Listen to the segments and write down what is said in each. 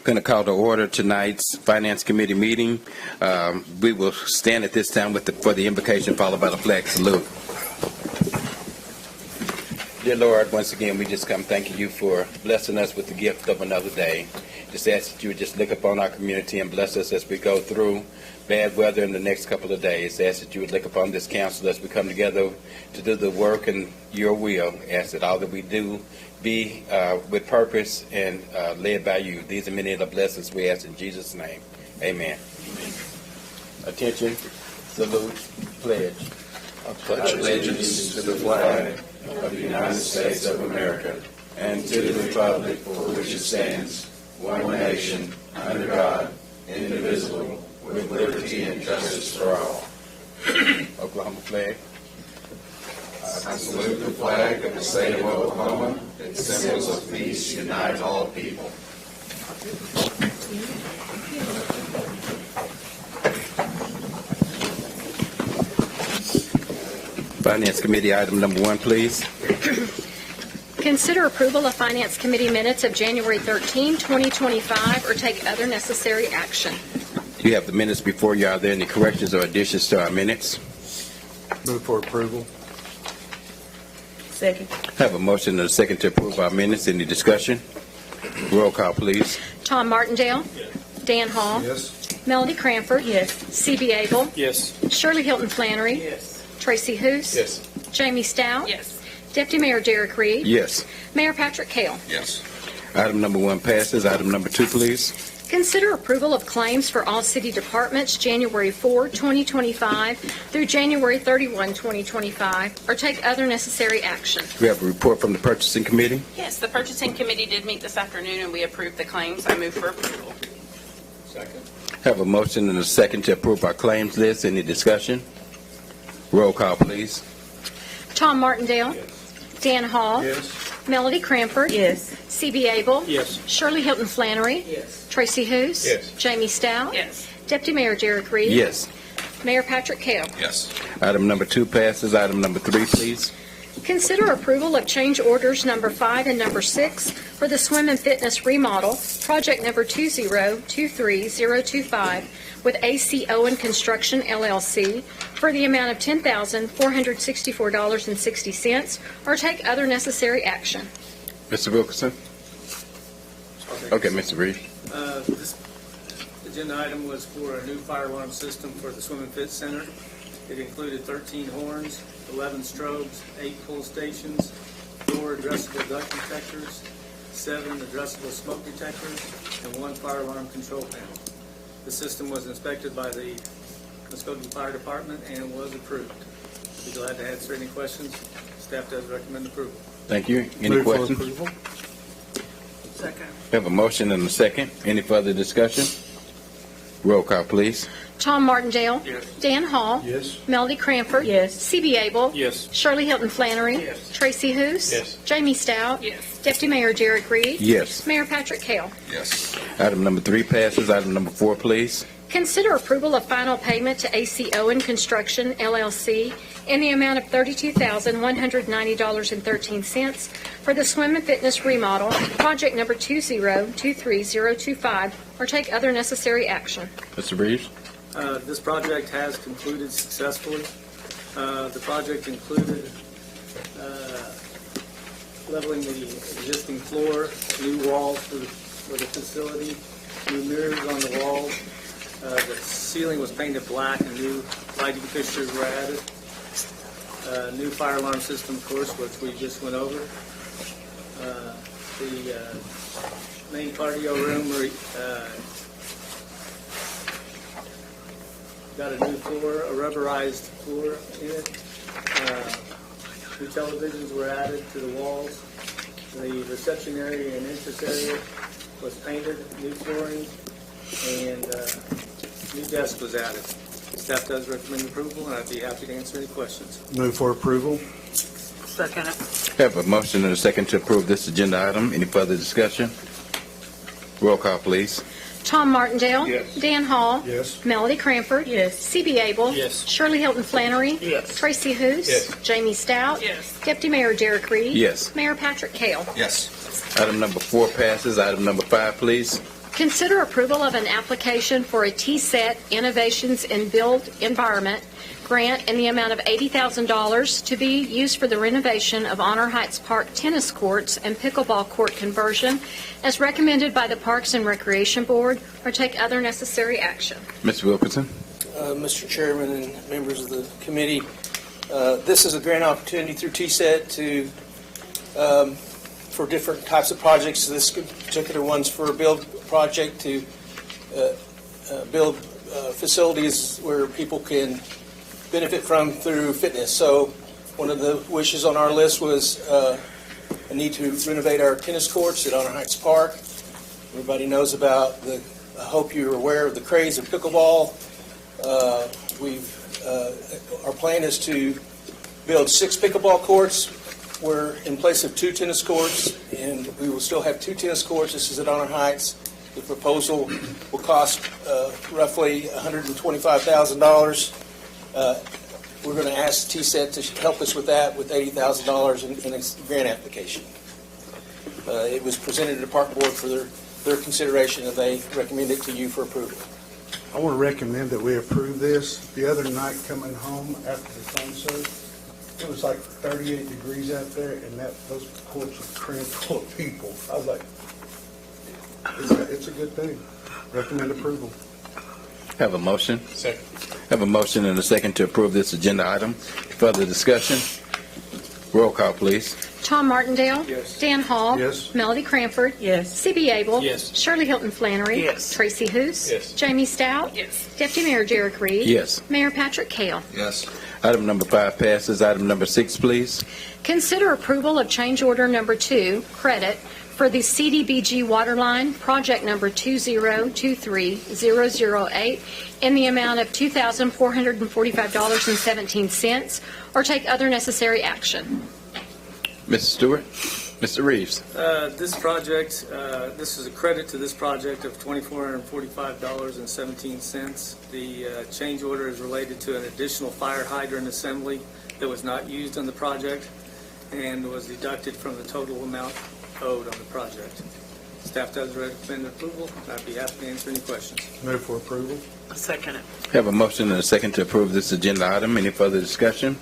Going to call to order tonight's Finance Committee meeting. We will stand at this time for the invocation, followed by the flag salute. Dear Lord, once again, we just come thanking you for blessing us with the gift of another day. Just ask that you would just look upon our community and bless us as we go through bad weather in the next couple of days. Ask that you would look upon this council as we come together to do the work in your will. Ask that all that we do be with purpose and led by you. These are many of the blessings we ask in Jesus' name. Amen. Attention, salute, pledge. I pledge allegiance to the flag of the United States of America and to the republic for which it stands, one nation, under God, indivisible, with liberty and justice for all. Oklahoma flag. I salute the flag of the state of Oklahoma. Its symbols of peace unite all people. Finance Committee item number 1, please. Consider approval of Finance Committee minutes of January 13, 2025, or take other necessary action. You have the minutes before you. Are there any corrections or additions to our minutes? Move for approval. Second. Have a motion and a second to approve our minutes. Any discussion? Roll call, please. Tom Martindale? Yes. Dan Hall? Yes. Melody Cranford? Yes. C.B. Abel? Yes. Shirley Hilton Flannery? Yes. Tracy Hoos? Yes. Jamie Stout? Yes. Deputy Mayor Derek Reed? Yes. Mayor Patrick Cale? Yes. Item number 1 passes. Item number 2, please. Consider approval of claims for all city departments January 4, 2025 through January 31, 2025, or take other necessary action. We have a report from the Purchasing Committee. Yes, the Purchasing Committee did meet this afternoon, and we approved the claims. I move for approval. Second. Have a motion and a second to approve our claims list. Any discussion? Roll call, please. Tom Martindale? Dan Hall? Yes. Melody Cranford? Yes. C.B. Abel? Yes. Shirley Hilton Flannery? Yes. Tracy Hoos? Yes. Jamie Stout? Yes. Deputy Mayor Derek Reed? Yes. Mayor Patrick Cale? Yes. Item number 2 passes. Item number 3, please. Consider approval of change orders number 5 and number 6 for the swim and fitness remodel, project number 2023025, with AC Owen Construction, LLC, for the amount of $10,464.60, or take other necessary action. Mr. Wilkerson? Okay, Mr. Reed. This agenda item was for a new fire alarm system for the Swim and Fit Center. It included 13 horns, 11 strobes, 8 pull stations, 4 addressable duct detectors, 7 addressable smoke detectors, and 1 fire alarm control panel. The system was inspected by the Muskogee Fire Department and was approved. Be glad to answer any questions. Staff does recommend approval. Thank you. Any Move for questions? approval. Second. We have a motion and a second. Any further discussion? Roll call, please. Tom Martindale? Yes. Dan Hall? Yes. Melody Cranford? Yes. C.B. Abel? Yes. Shirley Hilton Flannery? Yes. Tracy Hoos? Yes. Jamie Stout? Yes. Deputy Mayor Derek Reed? Yes. Mayor Patrick Cale? Yes. Item number 3 passes. Item number 4, please. Consider approval of final payment to AC Owen Construction, LLC, in the amount of $32,190.13 for the swim and fitness remodel, project number 2023025, or take other necessary action. Mr. Reeves? This project has concluded successfully. The project included leveling the existing floor, new walls for the facility, new mirrors on the walls. The ceiling was painted black and new lighting fixtures were added. New fire alarm system, of course, which we just went over. The main cardio room got a new floor, a rubberized floor in it. New televisions were added to the walls. The reception area and entrance area was painted, new flooring, and new desk was added. Staff does recommend approval, and I'd be happy to answer any questions. Move for approval. Second. Have a motion and a second to approve this agenda item. Any further discussion? Roll call, please. Tom Martindale? Yes. Dan Hall? Yes. Melody Cranford? Yes. C.B. Abel? Yes. Shirley Hilton Flannery? Yes. Tracy Hoos? Yes. Jamie Stout? Yes. Deputy Mayor Derek Reed? Yes. Mayor Patrick Cale? Yes. Item number 4 passes. Item number 5, please. Consider approval of an application for a TSET Innovations in Built Environment grant in the amount of $80,000 to be used for the renovation of Honor Heights Park tennis courts and pickleball court conversion as recommended by the Parks and Recreation Board, or take other necessary action. Mr. Wilkinson? Mr. Chairman and members of the committee, this is a grant opportunity through TSET for different types of projects. This particular one's for a build project to build facilities where people can benefit from through fitness. So one of the wishes on our list was a need to renovate our tennis courts at Honor Heights Park. Everybody knows about I hope you're aware of the craze of pickleball. Our plan is to build 6 pickleball courts. We're in place of 2 tennis courts, and we will still have 2 tennis courts. This is at Honor Heights. The proposal will cost roughly $125,000. We're going to ask TSET to help us with that with $80,000 in a grant application. It was presented to the Park Board for their consideration, and they recommend it to you for approval. I want to recommend that we approve this. The other night coming home after the concert, it was like 38 degrees out there, and those courts were crammed full of people. I was like, it's a good thing. Recommend approval. Have a motion? Second. Have a motion and a second to approve this agenda item. Further discussion? Roll call, please. Tom Martindale? Yes. Dan Hall? Yes. Melody Cranford? Yes. C.B. Abel? Yes. Shirley Hilton Flannery? Yes. Tracy Hous? Yes. Jamie Stout? Yes. Deputy Mayor Derek Reed? Yes. Mayor Patrick Kell? Yes. Item number 5 passes. Item number 6, please. Consider approval of change order number 2, credit, for the CDBG waterline, project number 2023008, in the amount of $2,445.17, or take other necessary action. Mr. Stewart? Mr. Reeves? This project, this is a credit to this project of $2,445.17. The change order is related to an additional fire hydrant assembly that was not used on the project and was deducted from the total amount owed on the project. Staff does recommend approval. I'd be happy to answer any questions. Move for approval. Second it. Have a motion and a second to approve this agenda item. Any further discussion?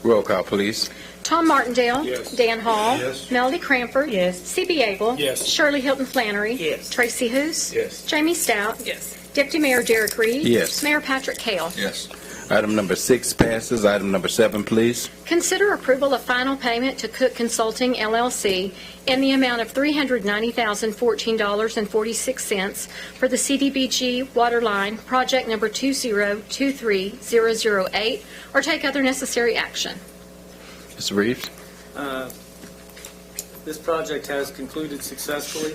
Roll call, please. Tom Martindale? Yes. Dan Hall? Yes. Melody Cranford? Yes. C.B. Abel? Yes. Shirley Hilton Flannery? Yes. Tracy Hous? Yes. Jamie Stout? Yes. Deputy Mayor Derek Reed? Yes. Mayor Patrick Kell? Yes. Item number 6 passes. Item number 7, please. Consider approval of final payment to Cook Consulting, LLC, in the amount of $390,014.46 for the CDBG waterline, project number 2023008, or take other necessary action. Mr. Reeves? This project has concluded successfully.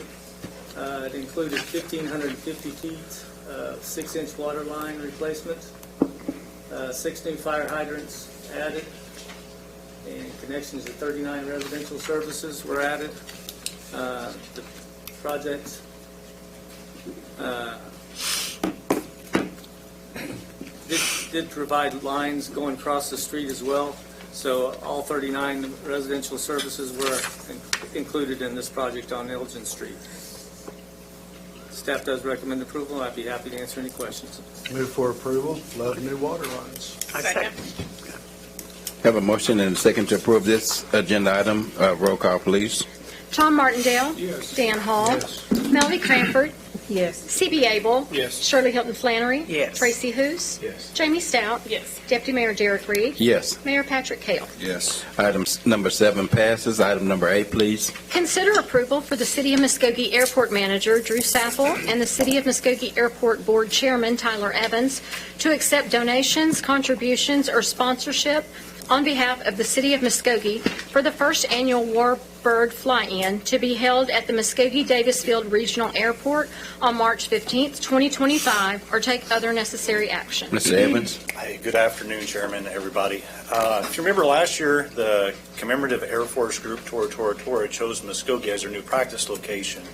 It included 1,550 feet of 6-inch water line replacement, 6 new fire hydrants added, and connections to 39 residential services were added. The project did provide lines going across the street as well, so all 39 residential services were included in this project on Elgin Street. Staff does recommend approval. I'd be happy to answer any questions. Move for approval. Love new water lines. Second. Have a motion and a second to approve this agenda item. Roll call, please. Tom Martindale? Yes. Dan Hall? Yes. Melody Cranford? Yes. C.B. Abel? Yes. Shirley Hilton Flannery? Yes. Tracy Hous? Yes. Jamie Stout? Yes. Deputy Mayor Derek Reed? Yes. Mayor Patrick Kell? Yes. Item number 7 passes. Item number 8, please. Consider approval for the City of Muskogee Airport Manager Drew Sappel and the City of Muskogee Airport Board Chairman Tyler Evans to accept donations, contributions, or sponsorship on behalf of the City of Muskogee for the first annual Warbird Fly-In to be held at the Muskogee-Davis-Field Regional Airport on March 15th, 2025, or take other necessary action. Mr. Evans? Hey, good afternoon, Chairman, everybody. If you remember last year, the commemorative Air Force Group Tora Tora Tora chose Muskogee as their new practice location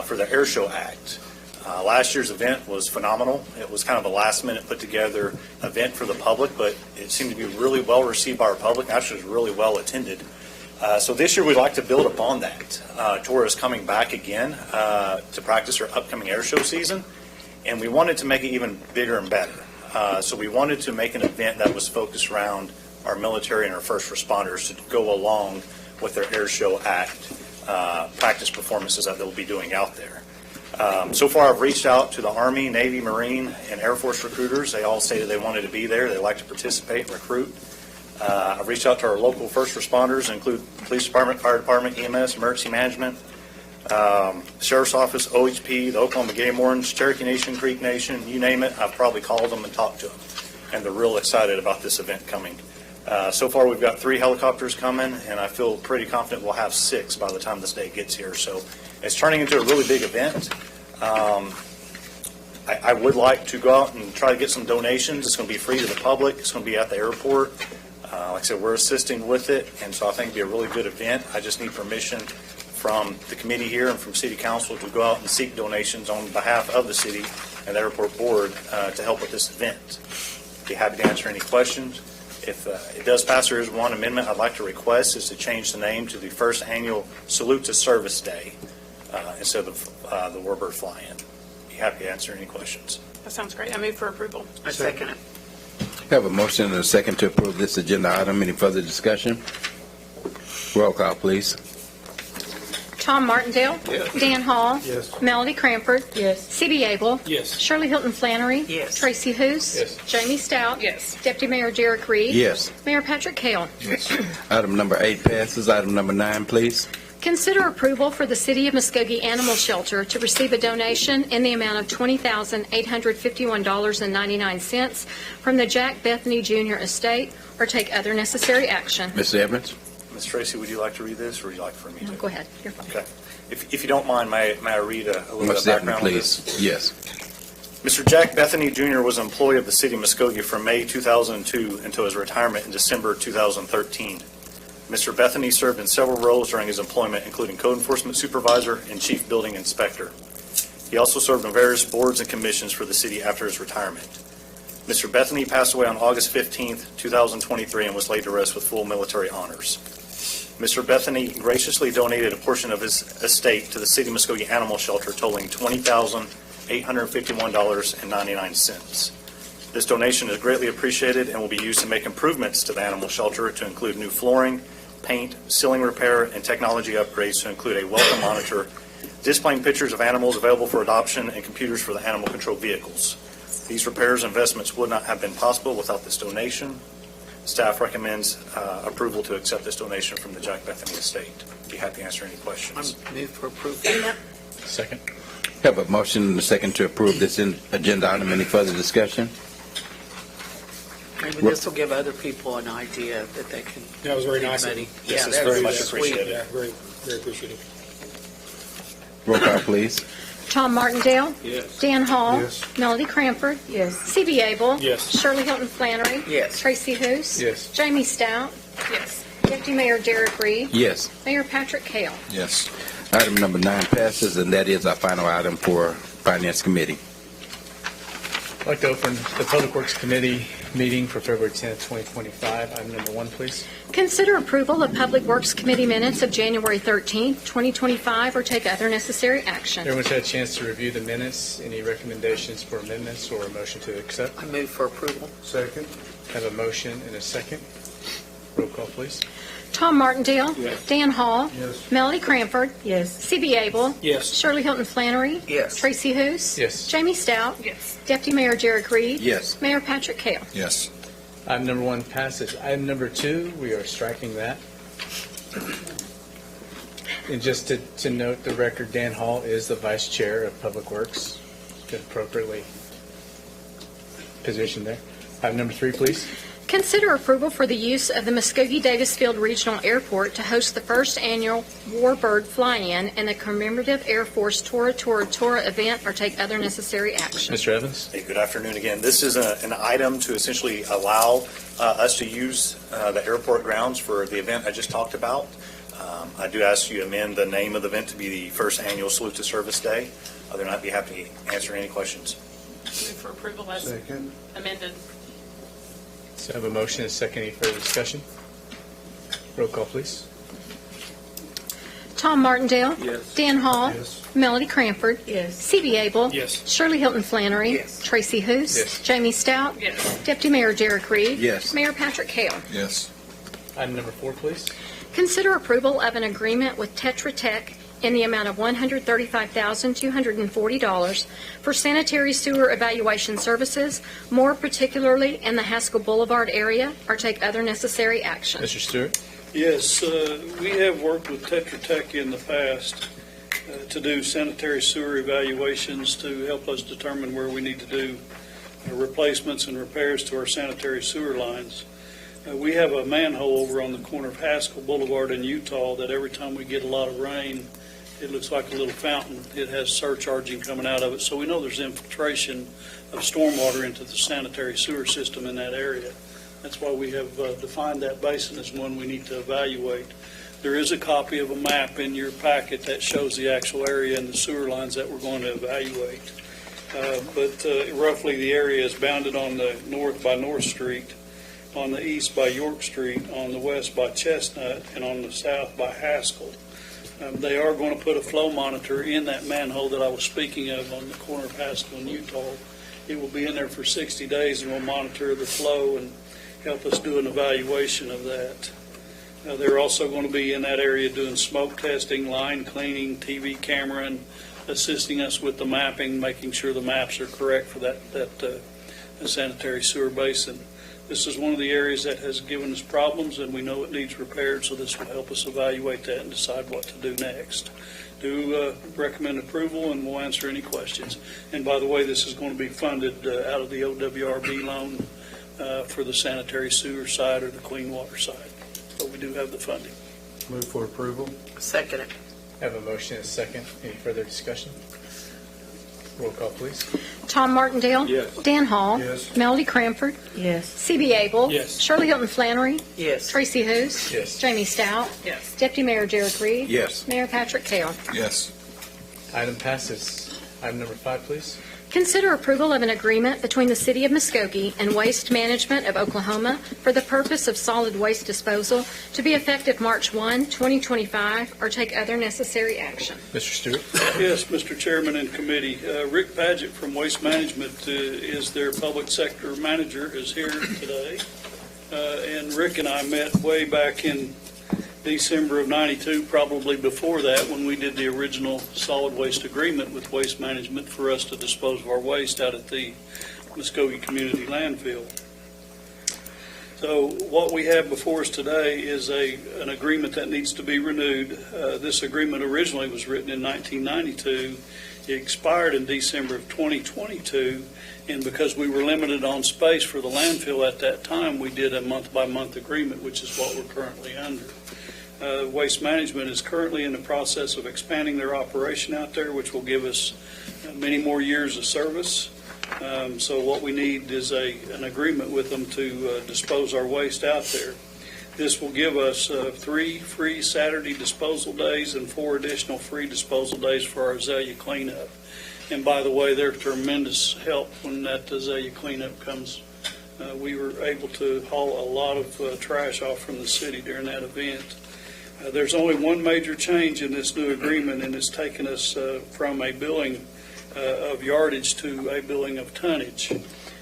for the Air Show Act. Last year's event was phenomenal. It was kind of a last-minute put-together event for the public, but it seemed to be really well received by our public. Actually, it was really well attended. So this year, we'd like to build upon that. TORA is coming back again to practice our upcoming air show season, and we wanted to make it even bigger and better. So we wanted to make an event that was focused around our military and our first responders to go along with their air show act practice performances that they'll be doing out there. So far, I've reached out to the Army, Navy, Marine, and Air Force recruiters. They all stated they wanted to be there. They like to participate and recruit. I've reached out to our local first responders, include Police Department, Fire Department, EMS, Emergency Management, Sheriff's Office, OHP, the Oklahoma Game Wardens, Cherokee Nation, Creek Nation, you name it. I've probably called them and talked to them, and they're real excited about this event coming. So far, we've got 3 helicopters coming, and I feel pretty confident we'll have 6 by the time this day gets here. So it's turning into a really big event. I would like to go out and try to get some donations. It's going to be free to the public. It's going to be at the airport. Like I said, we're assisting with it, and so I think it'll be a really good event. I just need permission from the committee here and from City Council to go out and seek donations on behalf of the city and the airport board to help with this event. Be happy to answer any questions. If it does pass, there is one amendment I'd like to request, is to change the name to the first annual Salute to Service Day instead of the Warbird Fly-In. Be happy to answer any questions. That sounds great. I move for approval. I second it. Have a motion and a second to approve this agenda item. Any further discussion? Roll call, please. Tom Martindale? Yes. Dan Hall? Yes. Melody Cranford? Yes. C.B. Abel? Yes. Shirley Hilton Flannery? Yes. Tracy Hous? Yes. Jamie Stout? Yes. Deputy Mayor Derek Reed? Yes. Mayor Patrick Kell? Item number 8 passes. Item number 9, please. Consider approval for the City of Muskogee Animal Shelter to receive a donation in the amount of $20,851.99 from the Jack Bethany Jr. Estate, or take other necessary action. Mr. Evans? Ms. Tracy, would you like to read this, or would you like for me to? Go ahead. You're fine. Okay. If you don't mind, may I read a little bit Most of definitely, background on this? please. Yes. Mr. Jack Bethany Jr. was an employee of the City of Muskogee from May 2002 until his retirement in December 2013. Mr. Bethany served in several roles during his employment, including Code Enforcement Supervisor and Chief Building Inspector. He also served on various boards and commissions for the city after his retirement. Mr. Bethany passed away on August 15, 2023, and was laid to rest with full military honors. Mr. Bethany graciously donated a portion of his estate to the City of Muskogee Animal Shelter, totaling $20,851.99. This donation is greatly appreciated and will be used to make improvements to the animal shelter to include new flooring, paint, ceiling repair, and technology upgrades to include a welcome monitor, displaying pictures of animals available for adoption, and computers for the animal control vehicles. These repairs and investments would not have been possible without this donation. Staff recommends approval to accept this donation from the Jack Bethany Estate. Be happy to answer any questions. Move for approval. Second. Have a motion and a second to approve this agenda item. Any further discussion? Maybe this will give other people an idea that they can. That was very get nice. ready. This Yeah, is that very was much sweet. appreciated. Yeah, very, very appreciative. Roll call, please. Tom Martindale? Yes. Dan Hall? Yes. Melody Cranford? Yes. C.B. Abel? Yes. Shirley Hilton Flannery? Yes. Tracy Hous? Yes. Jamie Stout? Yes. Deputy Mayor Derek Reed? Yes. Mayor Patrick Kell? Yes. Item number 9 passes, and that is our final item for Finance Committee. I'd like to open the Public Works Committee meeting for February 10th, 2025. Item number 1, please. Consider approval of Public Works Committee minutes of January 13th, 2025, or take other necessary action. Everyone's had a chance to review the minutes. Any recommendations for amendments or a motion to accept? I move for approval. Second? Have a motion and a second. Roll call, please. Tom Martindale? Yes. Dan Hall? Yes. Melody Cranford? Yes. C.B. Abel? Yes. Shirley Hilton Flannery? Yes. Tracy Hous? Yes. Jamie Stout? Yes. Deputy Mayor Derek Reed? Yes. Mayor Patrick Kell? Yes. Item number 1 passes. Item number 2, we are striking that. And just to note the record, Dan Hall is the Vice Chair of Public Works. Been appropriately positioned there. Item number 3, please. Consider approval for the use of the Muskogee Davis Field Regional Airport to host the first annual Warbird Fly-In and the commemorative Air Force Tora Tora Tora event, or take other necessary action. Mr. Evans? Hey, good afternoon again. This is an item to essentially allow us to use the airport grounds for the event I just talked about. I do ask you to amend the name of the event to be the first annual Salute to Service Day. Other than that, I'd be happy to answer any questions. Move for approval as Second? amended. So I have a motion and a second. Any further discussion? Roll call, please. Tom Martindale? Yes. Dan Hall? Yes. Melody Cranford? Yes. CB Abel? Yes. Shirley Hilton Flannery? Yes. Tracy Hous? Yes. Jamie Stout? Yes. Deputy Mayor Derek Reed? Yes. Mayor Patrick Hale? Yes. Item number 4, please. Consider approval of an agreement with Tetra Tech in the amount of $135,240 for sanitary sewer evaluation services, more particularly in the Haskell Boulevard area, or take other necessary action. Mr. Stewart? Yes, we have worked with Tetra Tech in the past to do sanitary sewer evaluations to help us determine where we need to do replacements and repairs to our sanitary sewer lines. We have a manhole over on the corner of Haskell Boulevard in Utah that every time we get a lot of rain, it looks like a little fountain. It has surcharging coming out of it, so we know there's infiltration of stormwater into the sanitary sewer system in that area. That's why we have defined that basin as one we need to evaluate. There is a copy of a map in your packet that shows the actual area and the sewer lines that we're going to evaluate. But roughly the area is bounded on the north by North Street, on the east by York Street, on the west by Chestnut, and on the south by Haskell. They are going to put a flow monitor in that manhole that I was speaking of on the corner of Haskell and Utah. It will be in there for 60 days and will monitor the flow and help us do an evaluation of that. They're also going to be in that area doing smoke testing, line cleaning, TV camera, and assisting us with the mapping, making sure the maps are correct for that sanitary sewer basin. This is one of the areas that has given us problems, and we know it needs repaired, so this will help us evaluate that and decide what to do next. Do recommend approval, and we'll answer any questions. And by the way, this is going to be funded out of the OWRB loan for the sanitary sewer side or the clean water side. So we do have the funding. Move for approval. Second it. Have a motion and a second. Any further discussion? Roll call, please. Tom Martindale? Yes. Dan Hall? Yes. Melody Cranford? Yes. CB Abel? Yes. Shirley Hilton Flannery? Yes. Tracy Hous? Yes. Jamie Stout? Yes. Deputy Mayor Derek Reed? Yes. Mayor Patrick Hale? Yes. Item passes. Item number 5, please. Consider approval of an agreement between the City of Muskogee and Waste Management of Oklahoma for the purpose of solid waste disposal to be effective March 1, 2025, or take other necessary action. Mr. Stewart? Yes, Mr. Chairman and committee. Rick Padgett from Waste Management is their public sector manager, is here today. And Rick and I met way back in December of '92, probably before that, when we did the original solid waste agreement with Waste Management for us to dispose of our waste out at the Muskogee Community Landfill. So what we have before us today is an agreement that needs to be renewed. This agreement originally was written in 1992. It expired in December of 2022, and because we were limited on space for the landfill at that time, we did a month-by-month agreement, which is what we're currently under. Waste Management is currently in the process of expanding their operation out there, which will give us many more years of service. So what we need is an agreement with them to dispose our waste out there. This will give us 3 free Saturday disposal days and 4 additional free disposal days for our azalea cleanup. And by the way, they're tremendous help when that azalea cleanup comes. We were able to haul a lot of trash off from the city during that event. There's only one major change in this new agreement, and it's taken us from a billing of yardage to a billing of tonnage.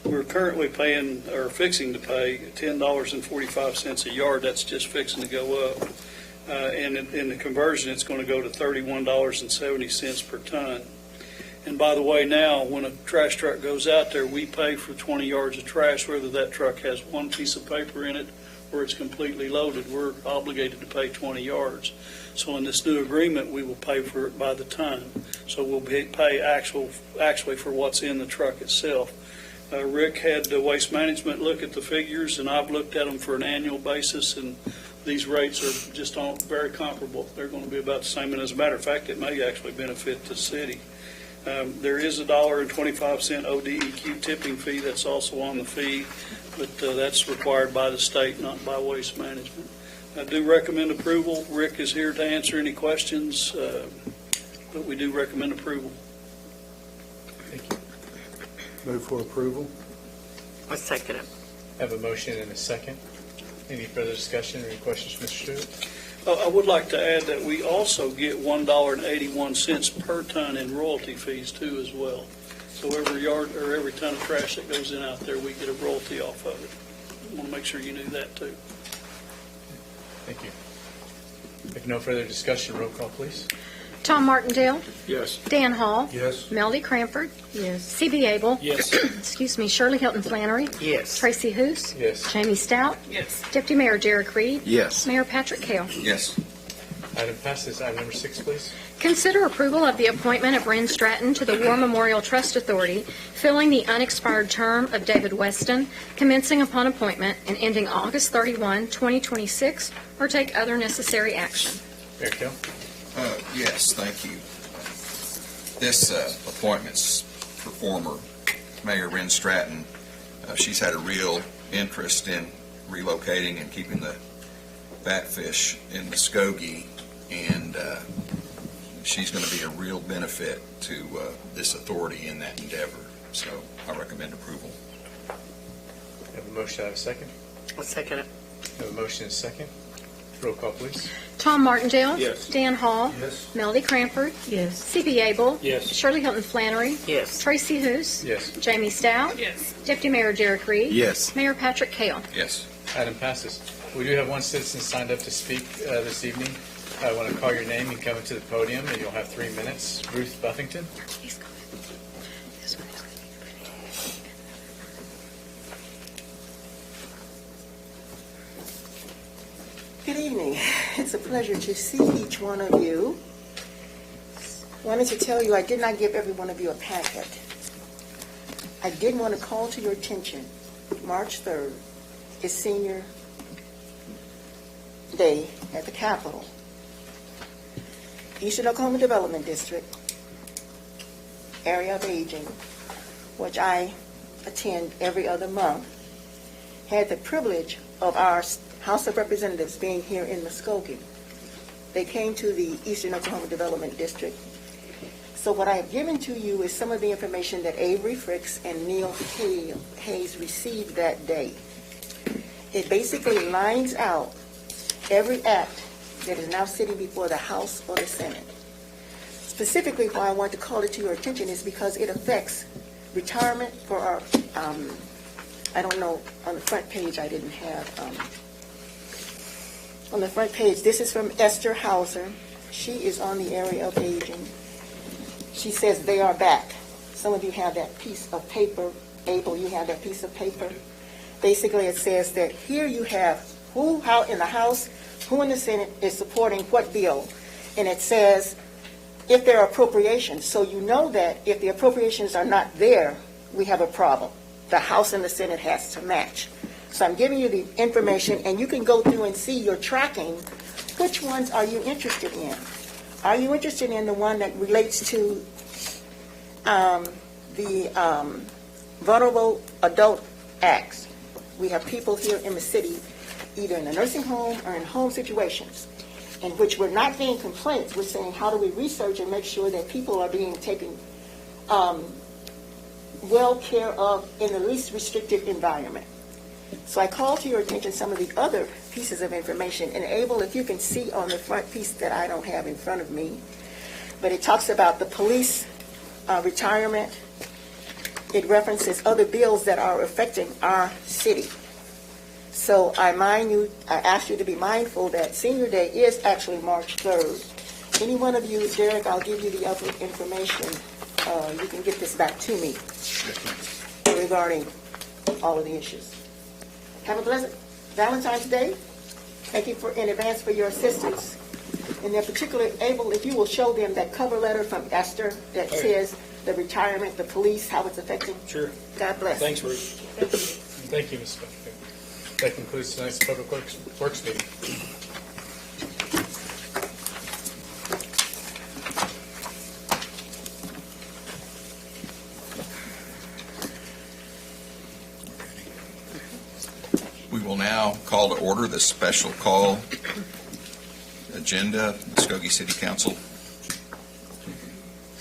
We're currently paying, or fixing to pay, $10.45 a yard. That's just fixing to go up. And in the conversion, it's going to go to $31.70 per ton. And by the way, now, when a trash truck goes out there, we pay for 20 yards of trash, whether that truck has one piece of paper in it or it's completely loaded. We're obligated to pay 20 yards. So in this new agreement, we will pay for it by the ton. So we'll pay actually for what's in the truck itself. Rick had Waste Management look at the figures, and I've looked at them for an annual basis, and these rates are just very comparable. They're going to be about the same, and as a matter of fact, it may actually benefit the city. There is a $1.25 ODEQ tipping fee that's also on the fee, but that's required by the state, not by Waste Management. I do recommend approval. Rick is here to answer any questions, but we do recommend approval. Thank you. Move for approval. I second it. Have a motion and a second. Any further discussion or any questions for Mr. Stewart? I would like to add that we also get $1.81 per ton in royalty fees too as well. So every yard or every ton of trash that goes in out there, we get a royalty off of it. I want to make sure you knew that too. Thank you. If no further discussion, roll call, please. Tom Martindale, Yes. Dan Hall, Yes. Melody Cranford, Yes. C.B. Abel, Yes. excuse me, Shirley Hilton Flannery, Yes. Tracy Hous, Yes. Jamie Stout, Yes. Deputy Mayor Derek Reed, Yes. Mayor Patrick Kell. Yes. Item passes. Item number 6, please. Consider approval of the appointment of Ren Stratton to the War Memorial Trust Authority, filling the unexpired term of David Weston, commencing upon appointment and ending August 31, 2026, or take other necessary action. Mayor Kell. Yes, thank you. This appointment's for former Mayor Ren Stratton. She's had a real interest in relocating and keeping the fat fish in Muskogee, and she's going to be a real benefit to this authority in that endeavor. So I recommend approval. Have a motion. I have a second. I'll second it. Have a motion and a second. Roll call, please. Tom Martindale. Yes. Dan Hall. Yes. Melody Cranford. Yes. C.B. Abel. Yes. Shirley Hilton Flannery. Yes. Tracy Hous. Yes. Jamie Stout. Yes. Deputy Mayor Derek Reed. Yes. Mayor Patrick Kell. Yes. Item passes. We do have one citizen signed up to speak this evening. I want to call your name and come into the podium, and you'll have 3 minutes. Ruth Buffington. Good evening. It's a pleasure to see each one of you. Wanted to tell you I did not give every one of you a packet. I did want to call to your attention, March 3rd is Senior Day at the Capitol. Eastern Oklahoma Development District, Area of Aging, which I attend every other month, had the privilege of our House of Representatives being here in Muskogee. They came to the Eastern Oklahoma Development District. So what I have given to you is some of the information that Avery Fricks and Neil Hayes received that day. It basically lines out every act that is now sitting before the House or the Senate. Specifically, why I want to call it to your attention is because it affects retirement for our, I don't know, on the front page I didn't have, on the front page, this is from Esther Hauser. She is on the Area of Aging. She says they are back. Some of you have that piece of paper. Abel, you have that piece of paper. Basically, it says that here you have who, how in the House, who in the Senate is supporting what bill. And it says if there are appropriations. So you know that if the appropriations are not there, we have a problem. The House and the Senate has to match. So I'm giving you the information, and you can go through and see your tracking. Which ones are you interested in? Are you interested in the one that relates to the Vulnerable Adult Acts? We have people here in the city, either in a nursing home or in home situations, in which we're not getting complaints. We're saying, how do we research and make sure that people are being taken well care of in the least restrictive environment? So I call to your attention some of the other pieces of information. And Abel, if you can see on the front piece that I don't have in front of me, but it talks about the police retirement. It references other bills that are affecting our city. So I ask you to be mindful that Senior Day is actually March 3rd. Any one of you, Derek, I'll give you the other information. You can get this back to me regarding all of the issues. Have a pleasant Valentine's Day. Thank you in advance for your assistance. And in particular, Abel, if you will show them that cover letter from Esther that says the retirement, the police, how it's affecting. Sure. God bless. Thanks, Ruth. Thank you, Ms. Buffington. That concludes tonight's Public Works meeting. We will now call to order the special call agenda, Muskogee City Council.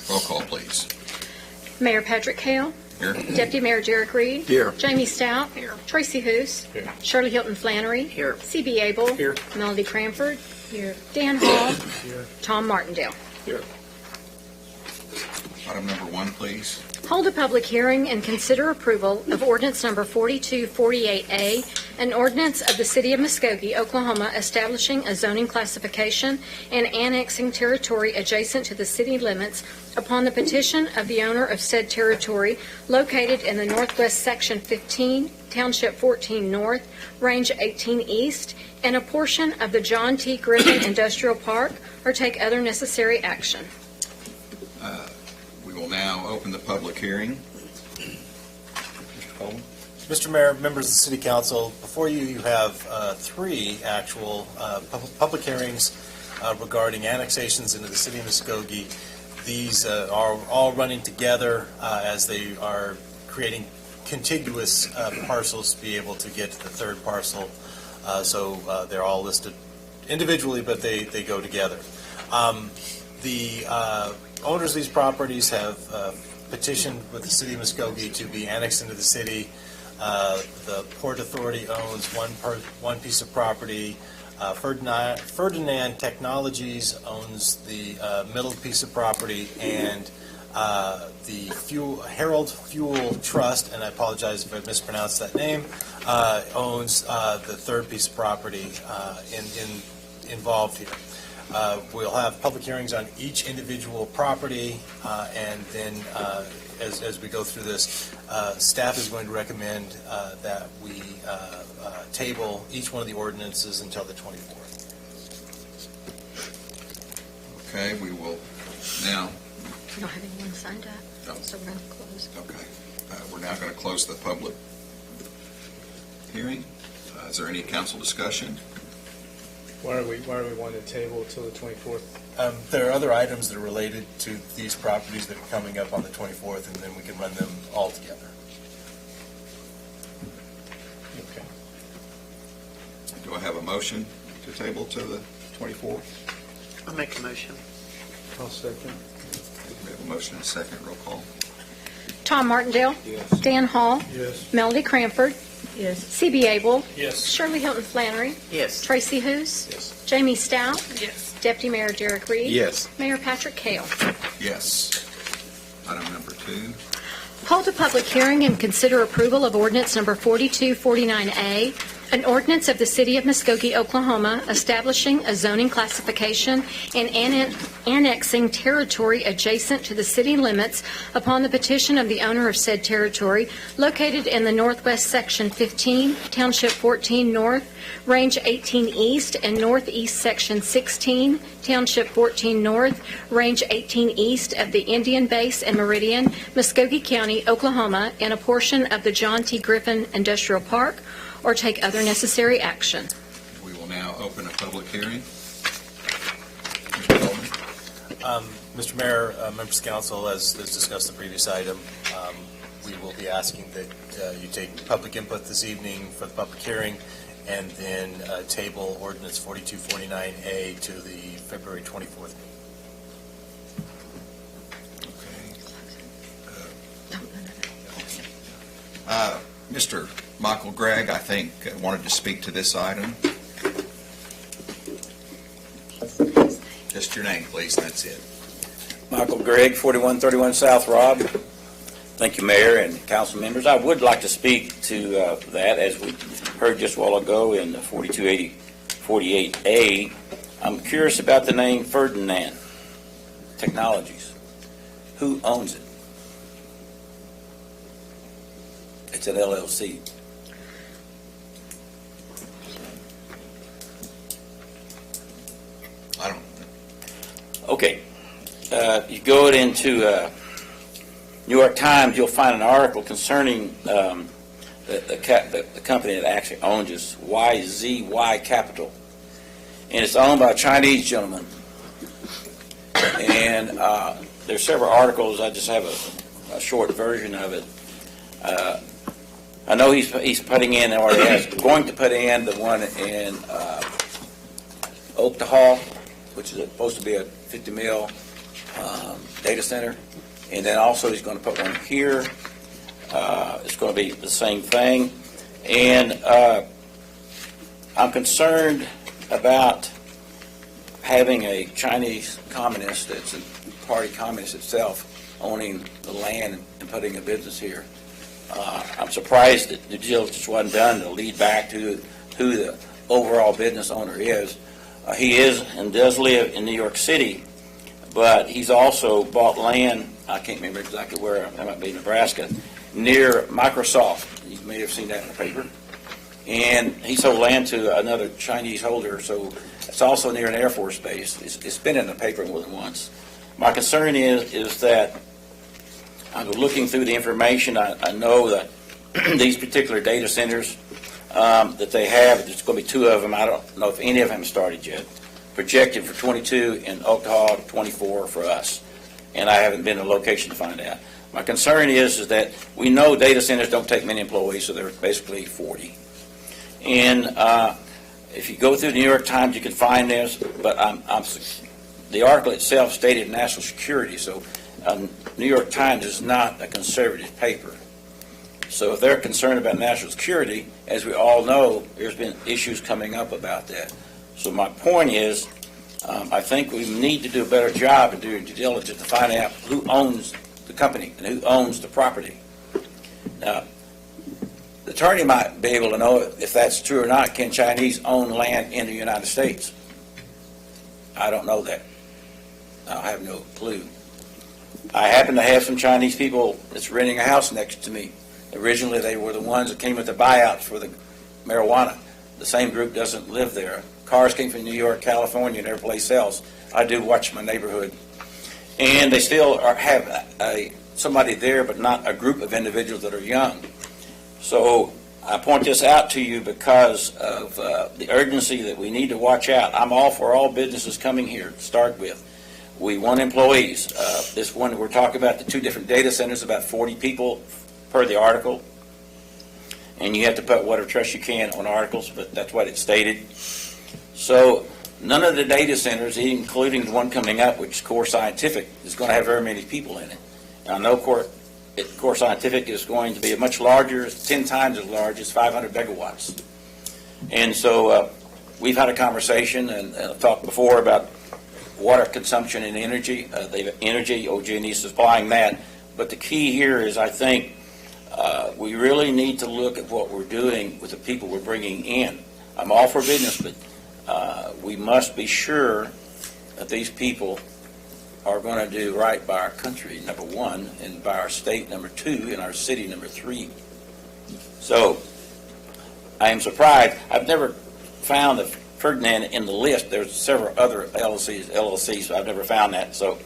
Roll call, please. Mayor Patrick Kell, Here. Deputy Mayor Derek Reed. Here. Jamie Stout. Here. Tracy Hous. Here. Shirley Hilton Flannery. Here. C.B. Abel. Here. Melody Cranford. Dan Hall. Tom Martindale. Item number 1, please. Hold a public hearing and consider approval of ordinance number 4248A, an ordinance of the City of Muskogee, Oklahoma, establishing a zoning classification and annexing territory adjacent to the city limits upon the petition of the owner of said territory located in the Northwest Section 15, Township 14 North, Range 18 East, and a portion of the John T. Griffin Industrial Park, or take other necessary action. We will now open the public hearing. Mr. Coleman? Mr. Mayor, members of the City Council, before you, you have 3 actual public hearings regarding annexations into the City of Muskogee. These are all running together as they are creating contiguous parcels to be able to get to the third parcel. So they're all listed individually, but they go together. The owners of these properties have petitioned with the City of Muskogee to be annexed into the city. The Port Authority owns one piece of property. Ferdinand Technologies owns the middle piece of property, and the Herald Fuel Trust, and I apologize if I mispronounced that name, owns the third piece of property involved here. We'll have public hearings on each individual property, and then as we go through this, staff is going to recommend that we table each one of the ordinances until the 24th. Okay, we will now, We don't have anyone signed up, No. so we're going to close. okay, we're now going to close the public hearing. Is there any council discussion? Why are we wanting to table till the 24th? There are other items that are related to these properties that are coming up on the 24th, and then we can run them all together. Okay. Do I have a motion to table to the 24th? I'll make a motion. I'll second. We have a motion and a second. Roll call. Tom Martindale. Yes. Dan Hall. Yes. Melody Cranford. Yes. C.B. Abel. Yes. Shirley Hilton Flannery. Yes. Tracy Hous. Yes. Jamie Stout. Yes. Deputy Mayor Derek Reed. Yes. Mayor Patrick Kale. Yes. Item number 2. Hold a public hearing and consider approval of ordinance number 4249A, an ordinance of the City of Muskogee, Oklahoma, establishing a zoning classification and annexing territory adjacent to the city limits upon the petition of the owner of said territory located in the Northwest Section 15, Township 14 North, Range 18 East, and Northeast Section 16, Township 14 North, Range 18 East of the Indian Base and Meridian, Muskogee County, Oklahoma, and a portion of the John T. Griffin Industrial Park, or take other necessary action. We will now open a public hearing. Mr. Coleman? Mr. Mayor, members of council, as discussed the previous item, we will be asking that you take public input this evening for the public hearing, and then table ordinance 4249A to the February 24th meeting. Okay. Mr. Michael Gregg, I think, wanted to speak to this item. Just your name, please, and that's it. Michael Gregg, 4131 South Rob. Thank you, Mayor and council members. I would like to speak to that, as we heard just a while ago in the 4248A. I'm curious about the name Ferdinand Technologies. Who owns it? It's an LLC. I don't. Okay. You go into New York Times, you'll find an article concerning the company that actually owns this, YZY Capital. And it's owned by a Chinese gentleman. And there's several articles. I just have a short version of it. I know he's putting in, or going to put in the one in Oktahal, which is supposed to be a 50 mil data center. And then also he's going to put one here. It's going to be the same thing. And I'm concerned about having a Chinese communist, that's a party communist itself, owning the land and putting a business here. I'm surprised that due diligence wasn't done to lead back to who the overall business owner is. He is and does live in New York City, but he's also bought land, I can't remember exactly where, that might be Nebraska, near Microsoft. You may have seen that in the paper. And he sold land to another Chinese holder, so it's also near an Air Force base. It's been in the paper more than once. My concern is that I'm looking through the information. I know that these particular data centers that they have, there's going to be 2 of them. I don't know if any of them started yet. Projected for 22 in Oklahoma, 24 for us. And I haven't been to the location to find out. My concern is that we know data centers don't take many employees, so they're basically 40. And if you go through the New York Times, you can find this, but the article itself stated national security, so New York Times is not a conservative paper. So if they're concerned about national security, as we all know, there's been issues coming up about that. So my point is, I think we need to do a better job in doing due diligence to find out who owns the company and who owns the property. Now, the attorney might be able to know if that's true or not. Can Chinese own land in the United States? I don't know that. I have no clue. I happen to have some Chinese people that's renting a house next to me. Originally, they were the ones that came with the buyouts for the marijuana. The same group doesn't live there. Cars came from New York, California, and every place else. I do watch my neighborhood. And they still have somebody there, but not a group of individuals that are young. So I point this out to you because of the urgency that we need to watch out. I'm all for all businesses coming here to start with. We want employees. This one, we're talking about the 2 different data centers, about 40 people per the article. And you have to put whatever trust you can on articles, but that's what it stated. So none of the data centers, including the one coming up, which is Core Scientific, is going to have very many people in it. And I know Core Scientific is going to be much larger, 10 times as large, as 500 megawatts. And so we've had a conversation and talked before about water consumption and energy. OG&E is supplying that. But the key here is, I think, we really need to look at what we're doing with the people we're bringing in. I'm all for business, but we must be sure that these people are going to do right by our country, number 1, and by our state, number 2, and our city, number 3. So I am surprised. I've never found that Ferdinand in the list. There's several other LLCs, but I've never found that. So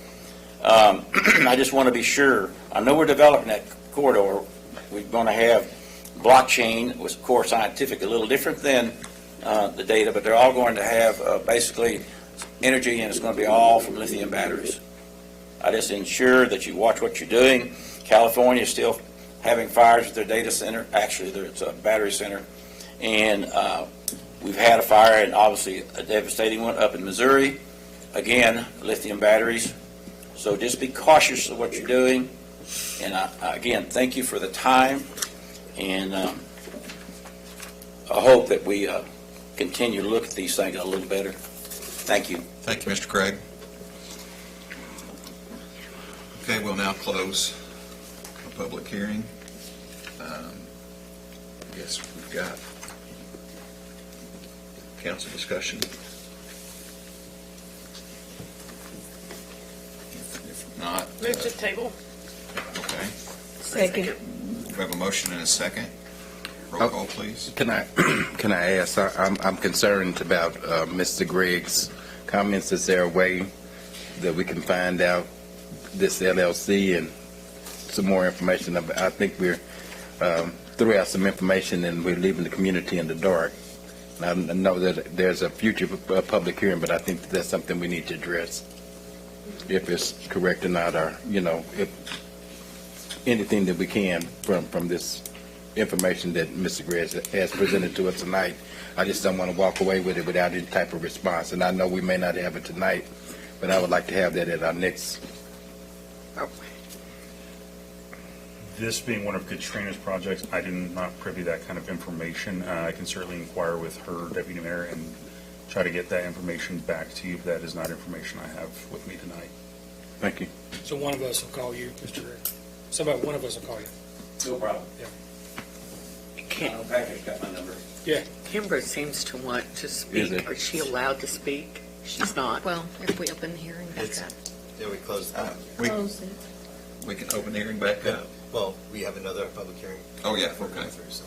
I just want to be sure. I know we're developing that corridor. We're going to have blockchain with Core Scientific, a little different than the data, but they're all going to have basically energy, and it's going to be all from lithium batteries. I just ensure that you watch what you're doing. California is still having fires at their data center. Actually, it's a battery center. And we've had a fire, and obviously a devastating one up in Missouri. Again, lithium batteries. So just be cautious of what you're doing. And again, thank you for the time. And I hope that we continue to look at these things a little better. Thank you. Thank you, Mr. Craig. Okay, we'll now close the public hearing. Yes, we've got council discussion. If not, Move to table. okay. Second. We have a motion and a second. Roll call, please. Can I ask? I'm concerned about Mr. Gregg's comments. Is there a way that we can find out this LLC and some more information? I think we're threw out some information and we're leaving the community in the dark. I know that there's a future public hearing, but I think that's something we need to address, if it's correct or not, or if anything that we can from this information that Mr. Gregg has presented to us tonight. I just don't want to walk away with it without any type of response. And I know we may not have it tonight, but I would like to have that at our next. This being one of Katrina's projects, I do not privy that kind of information. I can certainly inquire with her, Deputy Mayor, and try to get that information back to you, if that is not information I have with me tonight. Thank you. So one of us will call you, Mr. Rick. One of us will call you. No problem. Yeah. Patrick's got my number. Yeah. Kimber seems to want to Is speak. it? Is she allowed to speak? She's not. Well, if we open the hearing back It's- up. Yeah, we closed. We Close it. we can open the hearing back up. Well, we have another public hearing. Oh, yeah, for okay. so.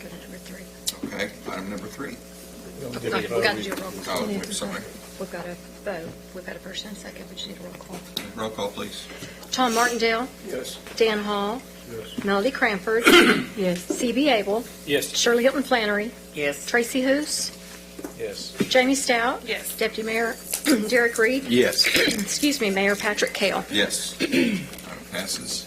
Go to number 3. Okay, item number 3. We've got to do a roll call. Oh, sorry. We've got a vote. We've got a first and a second. We just need a roll call. Roll call, please. Tom Martindale? Yes. Dan Hall? Yes. Melody Cranford? Yes. C.B. Abel? Yes. Shirley Hilton Flannery? Yes. Tracy Hoos? Yes. Jamie Stout? Yes. Deputy Mayor Derek Reed? Yes. Excuse me, Mayor Patrick Kale. Yes. Item passes.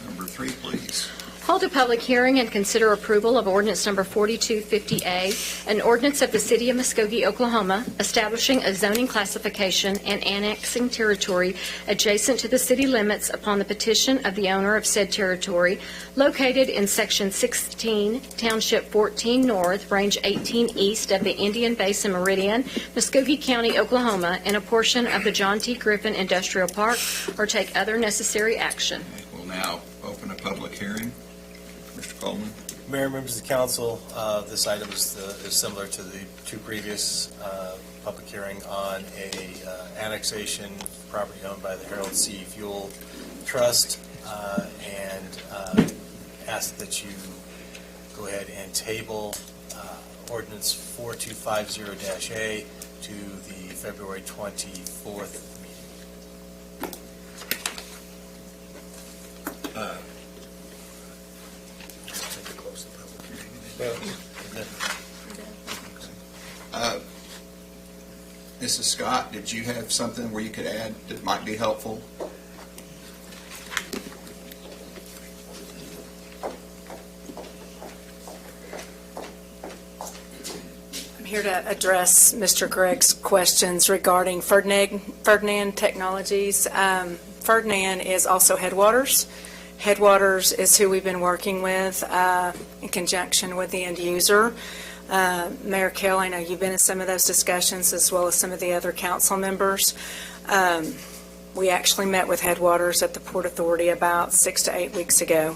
Number 3, please. Hold a public hearing and consider approval of ordinance number 4250A, an ordinance of the City of Muskogee, Oklahoma, establishing a zoning classification and annexing territory adjacent to the city limits upon the petition of the owner of said territory, located in Section 16, Township 14 North, Range 18 East of the Indian Basin Meridian, Muskogee County, Oklahoma, and a portion of the John T. Griffin Industrial Park, or take other necessary action. We'll now open a public hearing. Mr. Coleman? Mayor, members of the council, this item is similar to the two previous public hearing on a annexation property owned by the Harold C. Fuel Trust, and ask that you go ahead and table ordinance 4250-A to the February 24th meeting. Mrs. Scott, did you have something where you could add that might be helpful? I'm here to address Mr. Gregg's questions regarding Ferdinand Technologies. Ferdinand is also Headwaters. Headwaters is who we've been working with in conjunction with the end user. Mayor Kell, I know you've been in some of those discussions as well as some of the other council members. We actually met with Headwaters at the Port Authority about 6 to 8 weeks ago.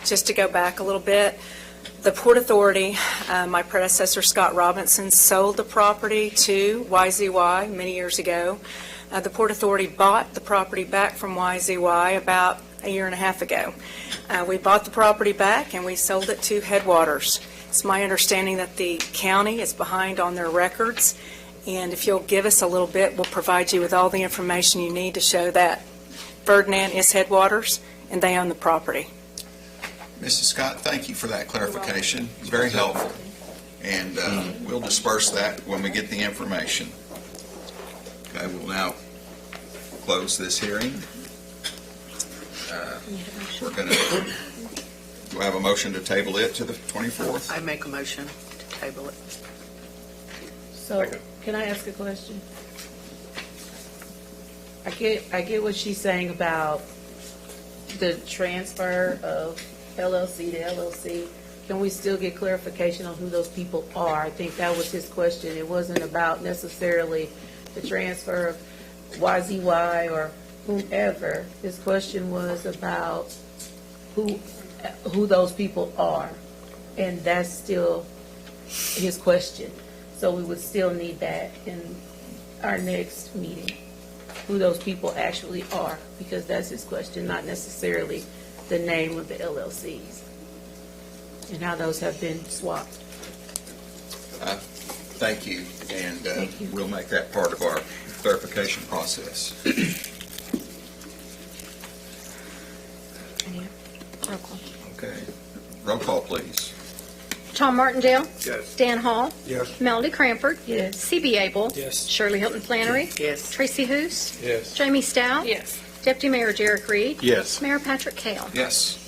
Just to go back a little bit, the Port Authority, my predecessor Scott Robinson sold the property to YZY many years ago. The Port Authority bought the property back from YZY about a year and a half ago. We bought the property back and we sold it to Headwaters. It's my understanding that the county is behind on their records, and if you'll give us a little bit, we'll provide you with all the information you need to show that Ferdinand is Headwaters and they own the property. Mrs. Scott, thank you for that clarification. It's very helpful. And we'll disperse that when we get the information. Okay, we'll now close this hearing. We're going to, do I have a motion to table it to the 24th? I make a motion to table it. So, can I ask a question? I get what she's saying about the transfer of LLC to LLC. Can we still get clarification on who those people are? I think that was his question. It wasn't about necessarily the transfer of YZY or whomever. His question was about who those people are, and that's still his question. So we would still need that in our next meeting, who those people actually are, because that's his question, not necessarily the name of the LLCs and how those have been swapped. Thank you, and we'll make that part of our clarification process. Roll call. Okay. Roll call, please. Tom Martindale? Yes. Dan Hall? Yes. Melody Cranford? Yes. C.B. Abel? Yes. Shirley Hilton Flannery? Yes. Tracy Hoos? Yes. Jamie Stout? Yes. Deputy Mayor Derek Reed? Yes. Mayor Patrick Kale. Yes.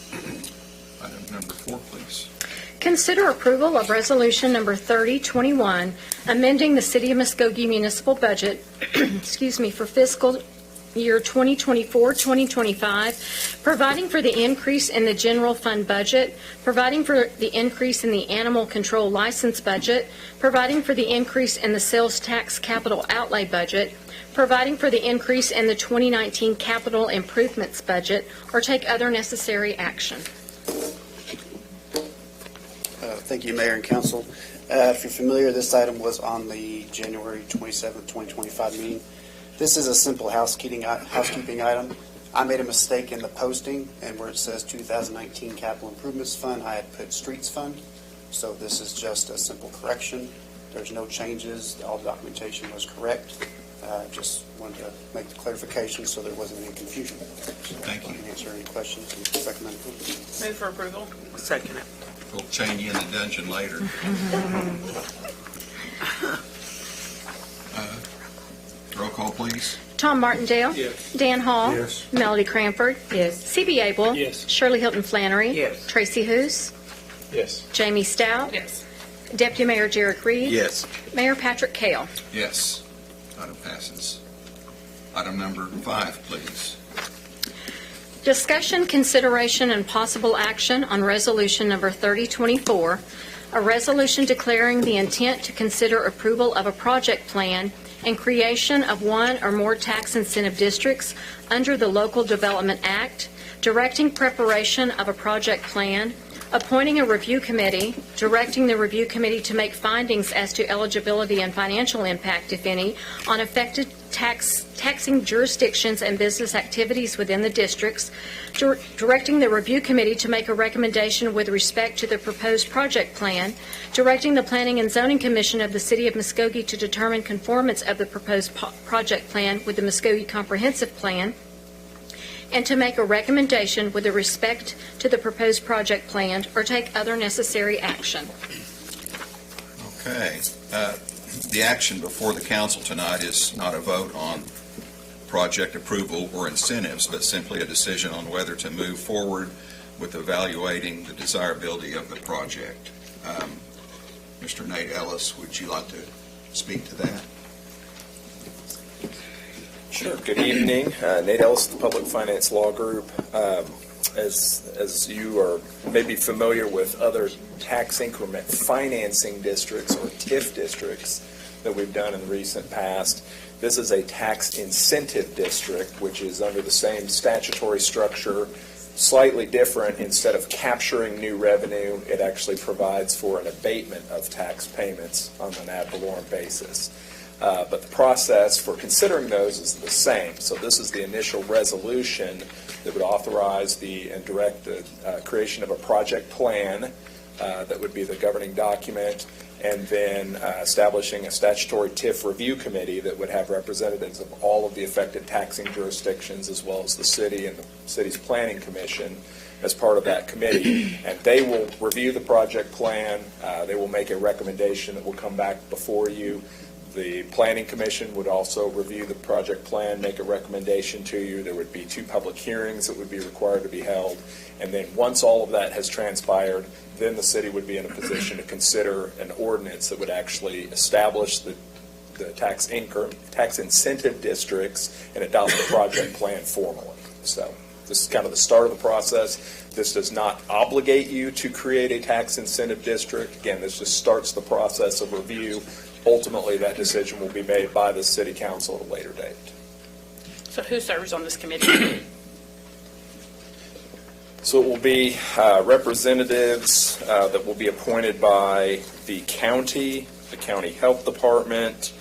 Item number 4, please. Consider approval of Resolution Number 3021, amending the City of Muskogee municipal budget, excuse me, for fiscal year 2024-2025, providing for the increase in the general fund budget, providing for the increase in the animal control license budget, providing for the increase in the sales tax capital outlay budget, providing for the increase in the 2019 capital improvements budget, or take other necessary action. Thank you, Mayor and Council. If you're familiar, this item was on the January 27th, 2025 meeting. This is a simple housekeeping item. I made a mistake in the posting, and where it says 2019 Capital Improvements Fund, I had put Streets Fund. So this is just a simple correction. There's no changes. All the documentation was correct. Just wanted to make the clarification so there wasn't any confusion. Thank you. Answer any questions and recommend approval. Move for approval. Second it. We'll chain you in the dungeon later. Roll call, please. Tom Martindale? Yes. Dan Hall? Yes. Melody Cranford? Yes. C.B. Abel? Yes. Shirley Hilton Flannery? Yes. Tracy Hous? Yes. Jamie Stout? Yes. Deputy Mayor Jared Reed? Yes. Mayor Patrick Kale? Yes. Item passes. Item number 5, please. Discussion, consideration, and possible action on Resolution Number 3024, a resolution declaring the intent to consider approval of a project plan and creation of one or more tax incentive districts under the Local Development Act, directing preparation of a project plan, appointing a review committee, directing the review committee to make findings as to eligibility and financial impact, if any, on affected taxing jurisdictions and business activities within the districts, directing the review committee to make a recommendation with respect to the proposed project plan, directing the Planning and Zoning Commission of the City of Muskogee to determine conformance of the proposed project plan with the Muskogee Comprehensive Plan, and to make a recommendation with respect to the proposed project plan or take other necessary action. Okay. The action before the council tonight is not a vote on project approval or incentives, but simply a decision on whether to move forward with evaluating the desirability of the project. Mr. Nate Ellis, would you like to speak to that? Sure. Good evening. Nate Ellis, the Public Finance Law Group. As you are maybe familiar with other tax increment financing districts or TIF districts that we've done in the recent past, this is a tax incentive district, which is under the same statutory structure, slightly different. Instead of capturing new revenue, it actually provides for an abatement of tax payments on an ad valorem basis. But the process for considering those is the same. So this is the initial resolution that would authorize and direct the creation of a project plan that would be the governing document, and then establishing a statutory TIF review committee that would have representatives of all of the affected taxing jurisdictions, as well as the city and the city's planning commission as part of that committee. And they will review the project plan. They will make a recommendation that will come back before you. The Planning Commission would also review the project plan, make a recommendation to you. There would be 2 public hearings that would be required to be held. And then once all of that has transpired, then the city would be in a position to consider an ordinance that would actually establish the tax incentive districts and adopt the project plan formally. So this is kind of the start of the process. This does not obligate you to create a tax incentive district. Again, this just starts the process of review. Ultimately, that decision will be made by the city council at a later date. So who serves on this committee? So it will be representatives that will be appointed by the county health department,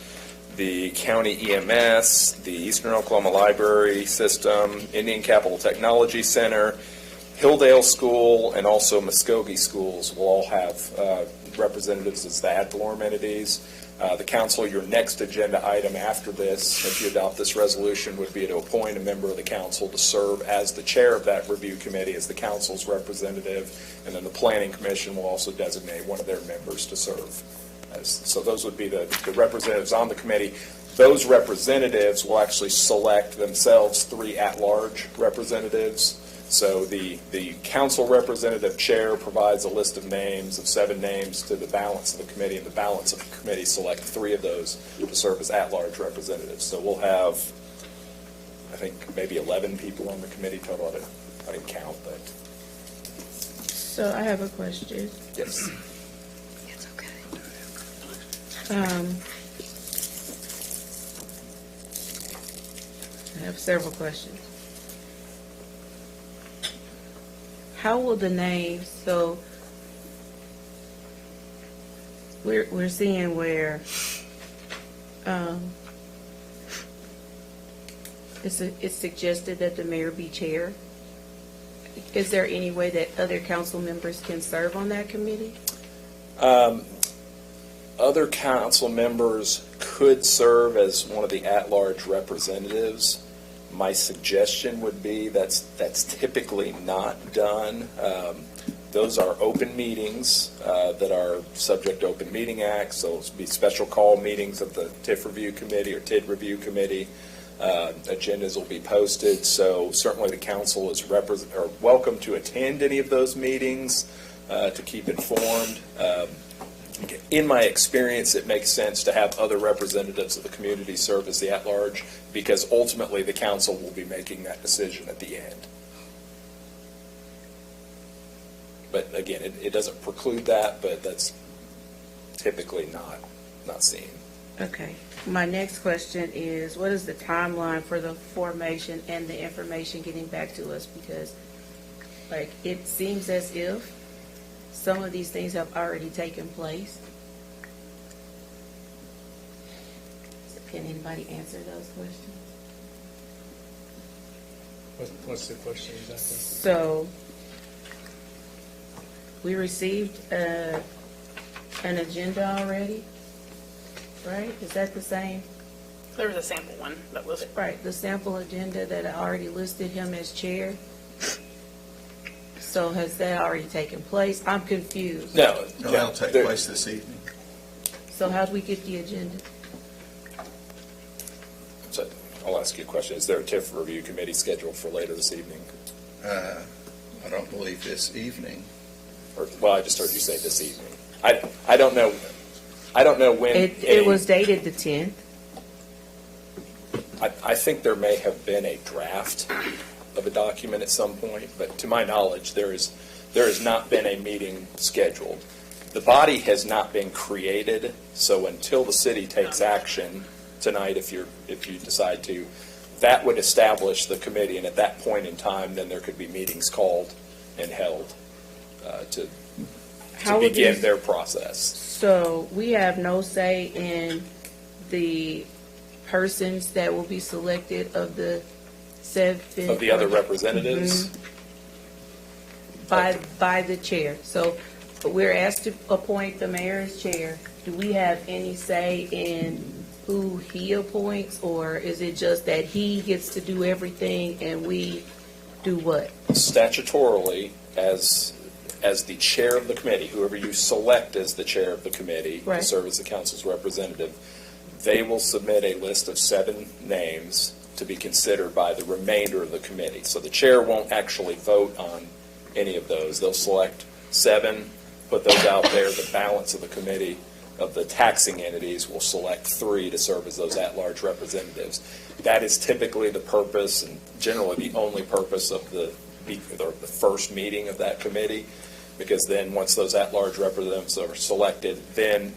the county EMS, the Eastern Oklahoma Library System, Indian Capital Technology Center, Hilldale School, and also Muskogee Schools will all have representatives as the ad valorem entities. The council, your next agenda item after this, if you adopt this resolution, would be to appoint a member of the council to serve as the chair of that review committee as the council's representative, and then the Planning Commission will also designate one of their members to serve. So those would be the representatives on the committee. Those representatives will actually select themselves 3 at-large representatives. So the council representative chair provides a list of names, of 7 names, to the balance of the committee, and the balance of the committee select 3 of those to serve as at-large representatives. So we'll have I think maybe 11 people on the committee total. I didn't count, but So I have a question. yes. It's okay. I have several questions. How will the names, so we're seeing where it's suggested that the mayor be chair. Is there any way that other council members can serve on that committee? Other council members could serve as one of the at-large representatives. My suggestion would be that's typically not done. Those are open meetings that are subject to Open Meeting Act, so it'll be special call meetings of the TIF Review Committee or TID Review Committee. Agendas will be posted, so certainly the council is welcome to attend any of those meetings to keep informed. In my experience, it makes sense to have other representatives of the community serve as the at-large, because ultimately the council will be making that decision at the end. But again, it doesn't preclude that, but that's typically not seen. Okay. My next question is, what is the timeline for the formation and the information getting back to us? Because, like, it seems as if some of these things have already taken place. Can anybody answer those questions? What's the question exactly? So, we received an agenda already, right? Is that the same? There was a sample one that was. Right, the sample agenda that already listed him as chair. So has that already taken place? I'm confused. No, that'll take place this evening. So how do we get the agenda? So I'll ask you a question. Is there a TIF Review Committee scheduled for later this evening? I don't believe this evening. Well, I just heard you say this evening. I don't know. I don't know when. It was dated the 10th. I think there may have been a draft of a document at some point, but to my knowledge, there has not been a meeting scheduled. The body has not been created, so until the city takes action tonight, if you decide to, that would establish the committee, and at that point in time, then there could be meetings called and held to begin their process. So we have no say in the persons that will be selected of the 7. Of the other representatives? By the chair. So we're asked to appoint the mayor as chair. Do we have any say in who he appoints, or is it just that he gets to do everything and we do what? Statutorily, as the chair of the committee, whoever you select as the chair of the committee to serve as the council's representative, they will submit a list of 7 names to be considered by the remainder of the committee. So the chair won't actually vote on any of those. They'll select 7, put those out there. The balance of the committee of the taxing entities will select 3 to serve as those at-large representatives. That is typically the purpose and generally the only purpose of the first meeting of that committee, because then once those at-large representatives are selected, then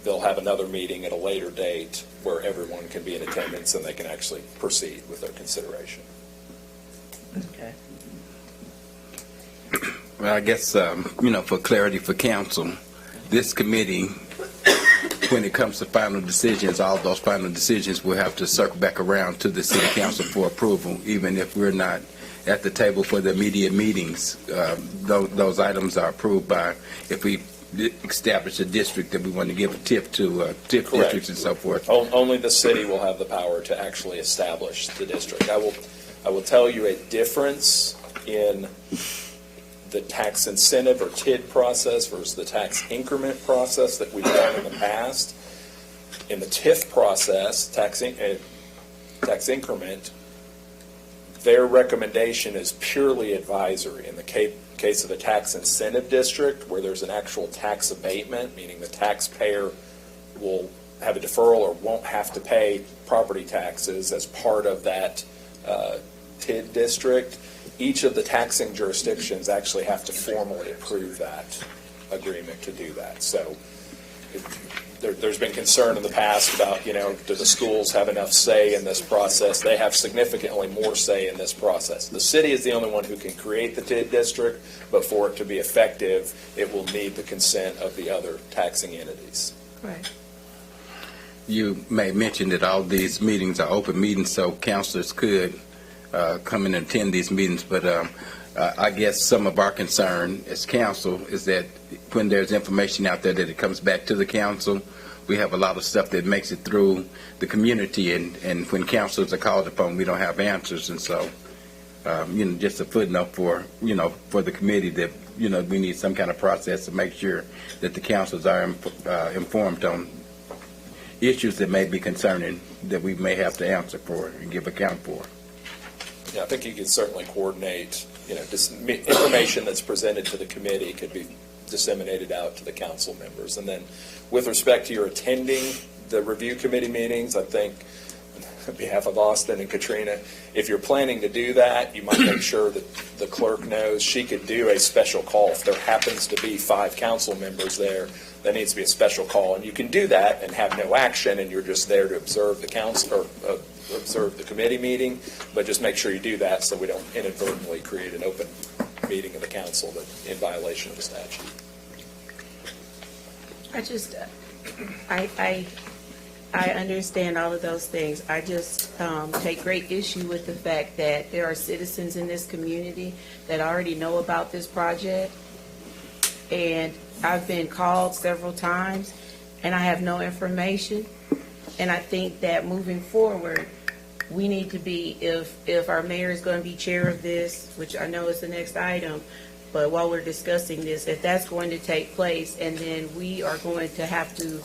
they'll have another meeting at a later date where everyone can be in attendance and they can actually proceed with their consideration. Okay. Well, I guess, for clarity for council, this committee, when it comes to final decisions, all those final decisions will have to circle back around to the city council for approval, even if we're not at the table for the immediate meetings. Those items are approved by, if we establish a district that we want to give a TIF to, TIF Correct. districts and so forth. Only the city will have the power to actually establish the district. I will tell you a difference in the tax incentive or TID process versus the tax increment process that we've done in the past. In the TIF process, tax increment, their recommendation is purely advisory. In the case of a tax incentive district, where there's an actual tax abatement, meaning the taxpayer will have a deferral or won't have to pay property taxes as part of that TID district, each of the taxing jurisdictions actually have to formally approve that agreement to do that. So there's been concern in the past about, do the schools have enough say in this process? They have significantly more say in this process. The city is the only one who can create the TID district, but for it to be effective, it will need the consent of the other taxing entities. Right. You may mention that all these meetings are open meetings, so councilors could come in and attend these meetings, but I guess some of our concern as council is that when there's information out there that it comes back to the council, we have a lot of stuff that makes it through the community, and when councilors are called upon, we don't have answers, and so, just a footnote for the committee that, we need some kind of process to make sure that the councils are informed on issues that may be concerning that we may have to answer for and give account for. Yeah, I think you could certainly coordinate, information that's presented to the committee could be disseminated out to the council members. And then with respect to your attending the review committee meetings, I think on behalf of Austin and Katrina, if you're planning to do that, you might make sure that the clerk knows she could do a special call. If there happens to be 5 council members there needs to be a special call. And you can do that and have no action, and you're just there to observe the council, or observe the committee meeting, but just make sure you do that so we don't inadvertently create an open meeting of the council in violation of the statute. I understand all of those things. I just take great issue with the fact that there are citizens in this community that already know about this project, and I've been called several times, and I have no information. And I think that moving forward, we need to be, if our mayor is going to be chair of this, which I know is the next item, but while we're discussing this, if that's going to take place, and then we are going to have to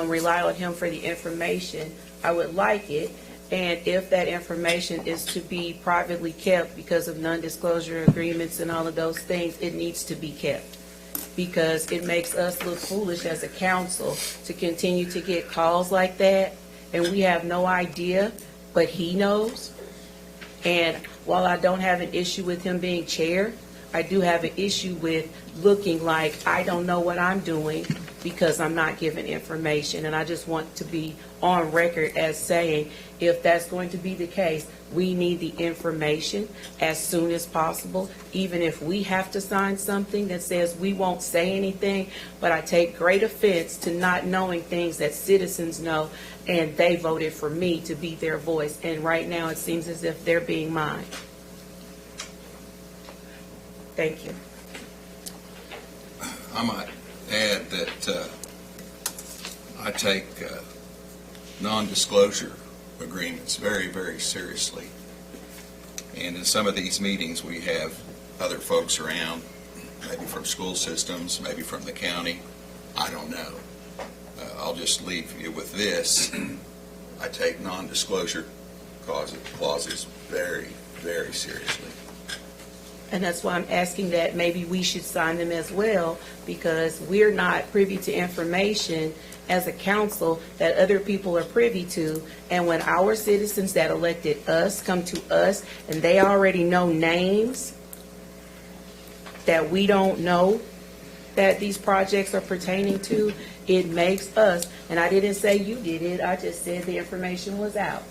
rely on him for the information, I would like it. And if that information is to be privately kept because of non-disclosure agreements and all of those things, it needs to be kept, because it makes us look foolish as a council to continue to get calls like that, and we have no idea, but he knows. And while I don't have an issue with him being chair, I do have an issue with looking like I don't know what I'm doing because I'm not given information. And I just want to be on record as saying, if that's going to be the case, we need the information as soon as possible, even if we have to sign something that says we won't say anything. But I take great offense to not knowing things that citizens know, and they voted for me to be their voice. And right now it seems as if they're being mine. Thank you. I might add that I take non-disclosure agreements very, very seriously. And in some of these meetings, we have other folks around, maybe from school systems, maybe from the county. I don't know. I'll just leave you with this. I take non-disclosure clauses very, very seriously. And that's why I'm asking that maybe we should sign them as well, because we're not privy to information as a council that other people are privy to. And when our citizens that elected us come to us and they already know names that we don't know that these projects are pertaining to, it makes us, and I didn't say you did it, I just said the information was out.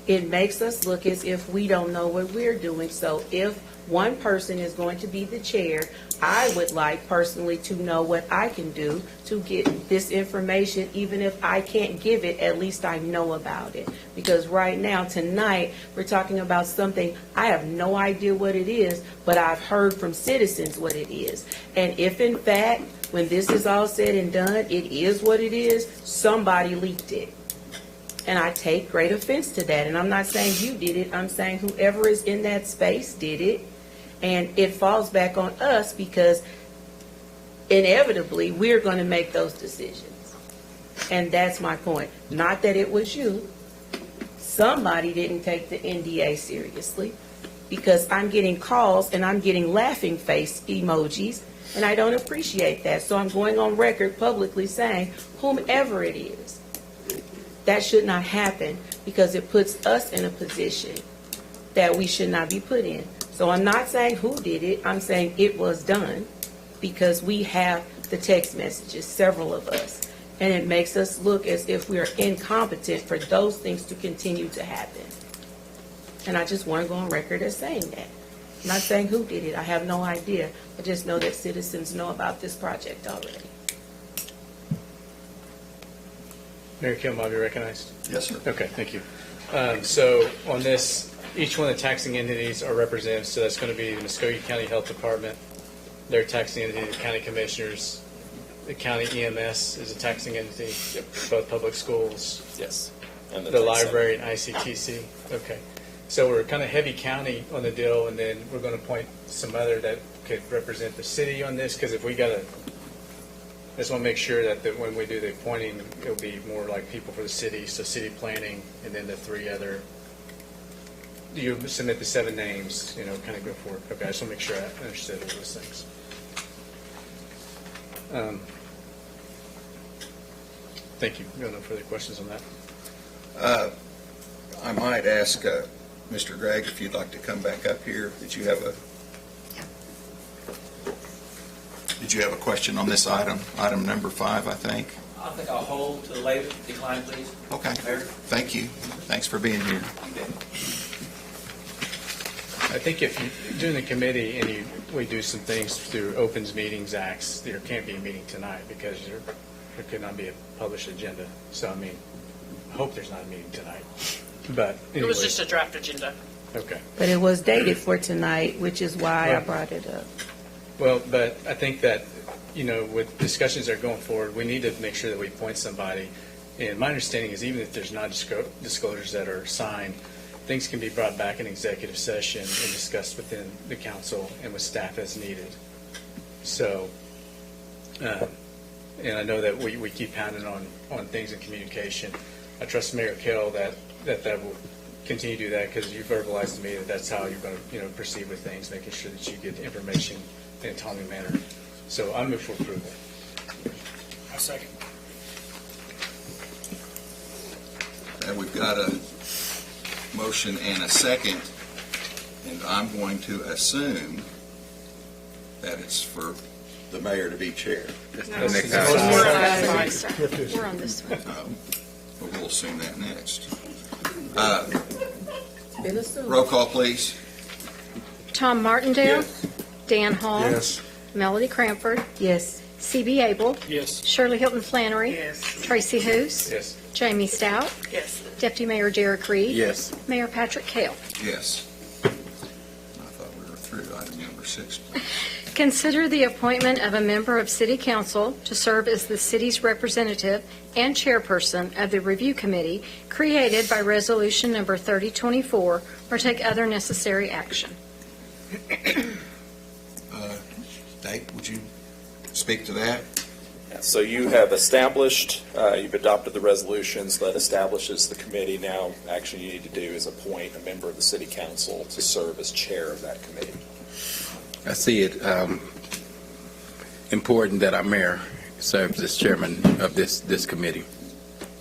It makes us look as if we don't know what we're doing. So if one person is going to be the chair, I would like personally to know what I can do to get this information. Even if I can't give it, at least I know about it. Because right now, tonight, we're talking about something I have no idea what it is, but I've heard from citizens what it is. And if in fact, when this is all said and done, it is what it is, somebody leaked it. And I take great offense to that. And I'm not saying you did it. I'm saying whoever is in that space did it. And it falls back on us because inevitably we're going to make those decisions. And that's my point. Not that it was you. Somebody didn't take the NDA seriously, because I'm getting calls and I'm getting laughing face emojis, and I don't appreciate that. So I'm going on record publicly saying, whomever it is, that should not happen, because it puts us in a position that we should not be put in. So I'm not saying who did it, I'm saying it was done, because we have the text messages, several of us. And it makes us look as if we are incompetent for those things to continue to happen. And I just want to go on record as saying that. I'm not saying who did it, I have no idea. I just know that citizens know about this project already. Mayor Kim, will I be recognized? Yes, sir. Okay, thank you. So on this, each one of the taxing entities are represented, so that's going to be the Muskogee County Health Department, their taxing entity, the county commissioners, the county EMS is a taxing entity, both public schools. Yes. And The tax library and ICTC. Okay. So we're kind of heavy county on the deal, and then we're going to appoint some other that could represent the city on this, because if we got to, I just want to make sure that when we do the appointing, it'll be more like people for the city, so city planning, and then the three other, you submit the 7 names, kind of go forward. Okay, I just want to make sure I understood all those things. Thank you. No further questions on that. I might ask Mr. Gregg if you'd like to come back up here. Did you have a question on this item number 5, I think? I think I'll hold to the later. Decline, please. Okay. Mayor? Thank you. Thanks for being here. I think if you, during the committee, and we do some things through Opens Meetings Acts, there can't be a meeting tonight because there could not be a published agenda. So, I mean, I hope there's not a meeting tonight. But It was anyway. just a draft agenda. Okay. But it was dated for tonight, which is why I brought it up. Well, but I think that, with discussions that are going forward, we need to make sure that we appoint somebody. And my understanding is even if there's not disclosures that are signed, things can be brought back in executive session and discussed within the council and with staff as needed. So, and I know that we keep pounding on things in communication. I trust Mayor Kell that will continue to do that, because you verbalized to me that that's how you're going to proceed with things, making sure that you get the information in a timely manner. So I move for approval. I second. And we've got a motion and a second, and I'm going to assume that it's for the mayor to be chair. We're on this one. We're on this one. But we'll assume that next. Been assumed. Roll call, please. Tom Martindale. Yes. Dan Hall. Yes. Melody Cranford. Yes. C.B. Abel. Yes. Shirley Hilton Flannery. Yes. Tracy Hoos. Yes. Jamie Stout. Yes. Deputy Mayor Derek Reed. Yes. Mayor Patrick Kell. Yes. I thought we were through item number 6. Consider the appointment of a member of City Council to serve as the city's representative and chairperson of the Review Committee created by Resolution Number 3024, or take other necessary action. Dave, would you speak to that? So you have established, you've adopted the resolutions that establishes the committee. Now, action you need to do is appoint a member of the city council to serve as chair of that committee. I see it important that our mayor serves as chairman of this committee.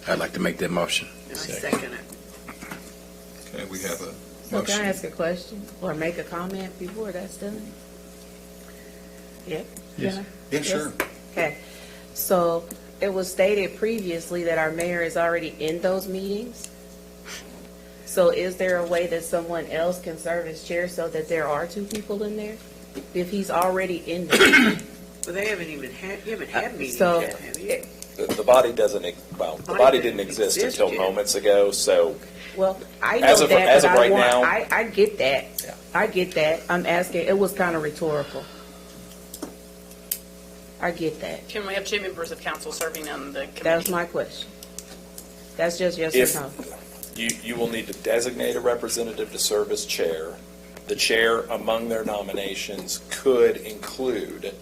I'd like to make that motion. I second it. Okay, we have a So motion. can I ask a question or make a comment before that's done? Yep. Yes. Can I? Yeah, sure. Okay. So it was stated previously that our mayor is already in those meetings. So is there a way that someone else can serve as chair so that there are 2 people in there? If he's already in there? Well, they haven't even had, you haven't had meetings So- yet, have you? The body doesn't, the body didn't exist until moments ago, so Well, I know As of- that, as but of I right want, now- I get that. Yeah. I get that. I'm asking, it was kind of rhetorical. I get that. Can we have 2 members of council serving on the committee? That was my question. That's just yes if or no. you will need to designate a representative to serve as chair. The chair, among their nominations, could include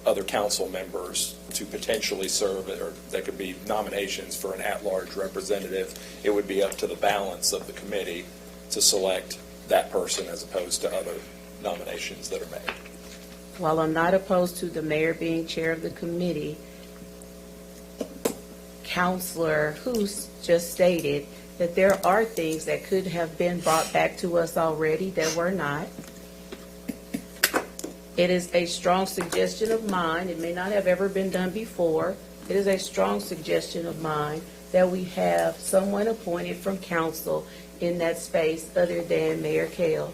other council members to potentially serve, or there could be nominations for an at-large representative. It would be up to the balance of the committee to select that person as opposed to other nominations that are made. While I'm not opposed to the mayor being chair of the committee, Counselor Hoos just stated that there are things that could have been brought back to us already that were not. It is a strong suggestion of mine, it may not have ever been done before, it is a strong suggestion of mine that we have someone appointed from council in that space other than Mayor Kale,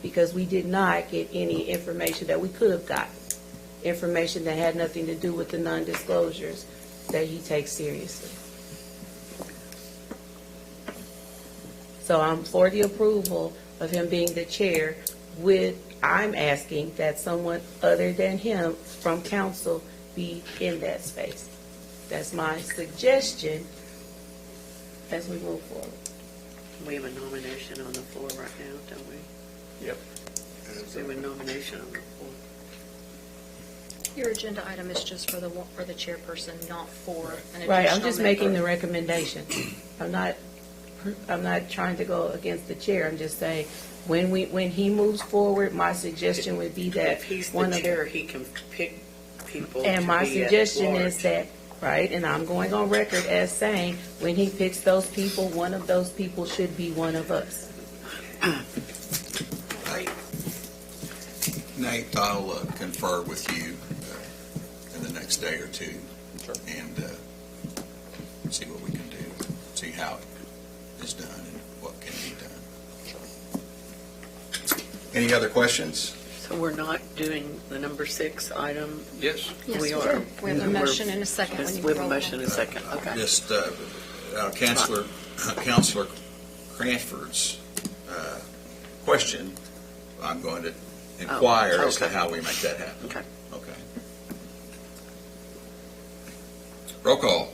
because we did not get any information that we could have gotten, information that had nothing to do with the non-disclosures that he takes seriously. So I'm for the approval of him being the chair I'm asking that someone other than him from council be in that space. That's my suggestion as we move forward. We have a nomination on the floor right now, don't we? Yep. We have a nomination on the floor. Your agenda item is just for the chairperson, not for an additional Right, I'm just making the member. recommendation. I'm not trying to go against the chair, I'm just saying, when he moves forward, my suggestion would be that If he's one the of chair, he can pick people And to my be at suggestion is large. that, right, and I'm going on record as saying, when he picks those people, one of those people should be one of us. Nate, I'll confer with you in the next day or two and see what we can do, see how it is done and what can be done. Any other questions? So we're not doing the number 6 item? Yes. Yes, We we are. do. We have a motion and a second. Yes, when you we have a roll motion call. and a second, okay. Just Counselor Cranford's question, I'm going to inquire as to okay. how we make that happen. Okay. Okay. Roll call.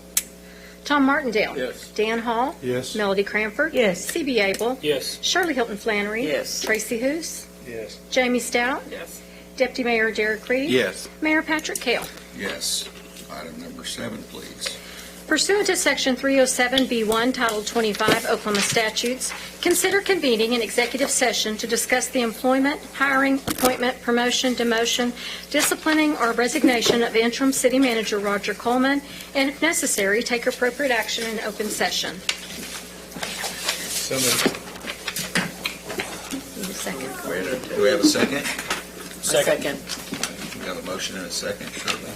Tom Martindale. Yes. Dan Hall. Yes. Melody Cranford. Yes. C.B. Abel. Yes. Shirley Hilton Flannery. Yes. Tracy Hous. Yes. Jamie Stout. Yes. Deputy Mayor Derek Reed. Yes. Mayor Patrick Kale. Yes. Item number 7, please. Pursuant to Section 307B1, Title 25 Oklahoma statutes, consider convening an executive session to discuss the employment, hiring, appointment, promotion, demotion, disciplining, or resignation of interim city manager Roger Coleman, and if necessary, take appropriate action in open session. So moved. Need a second. Do we have a second? Second. We have a motion and a second, Shirley.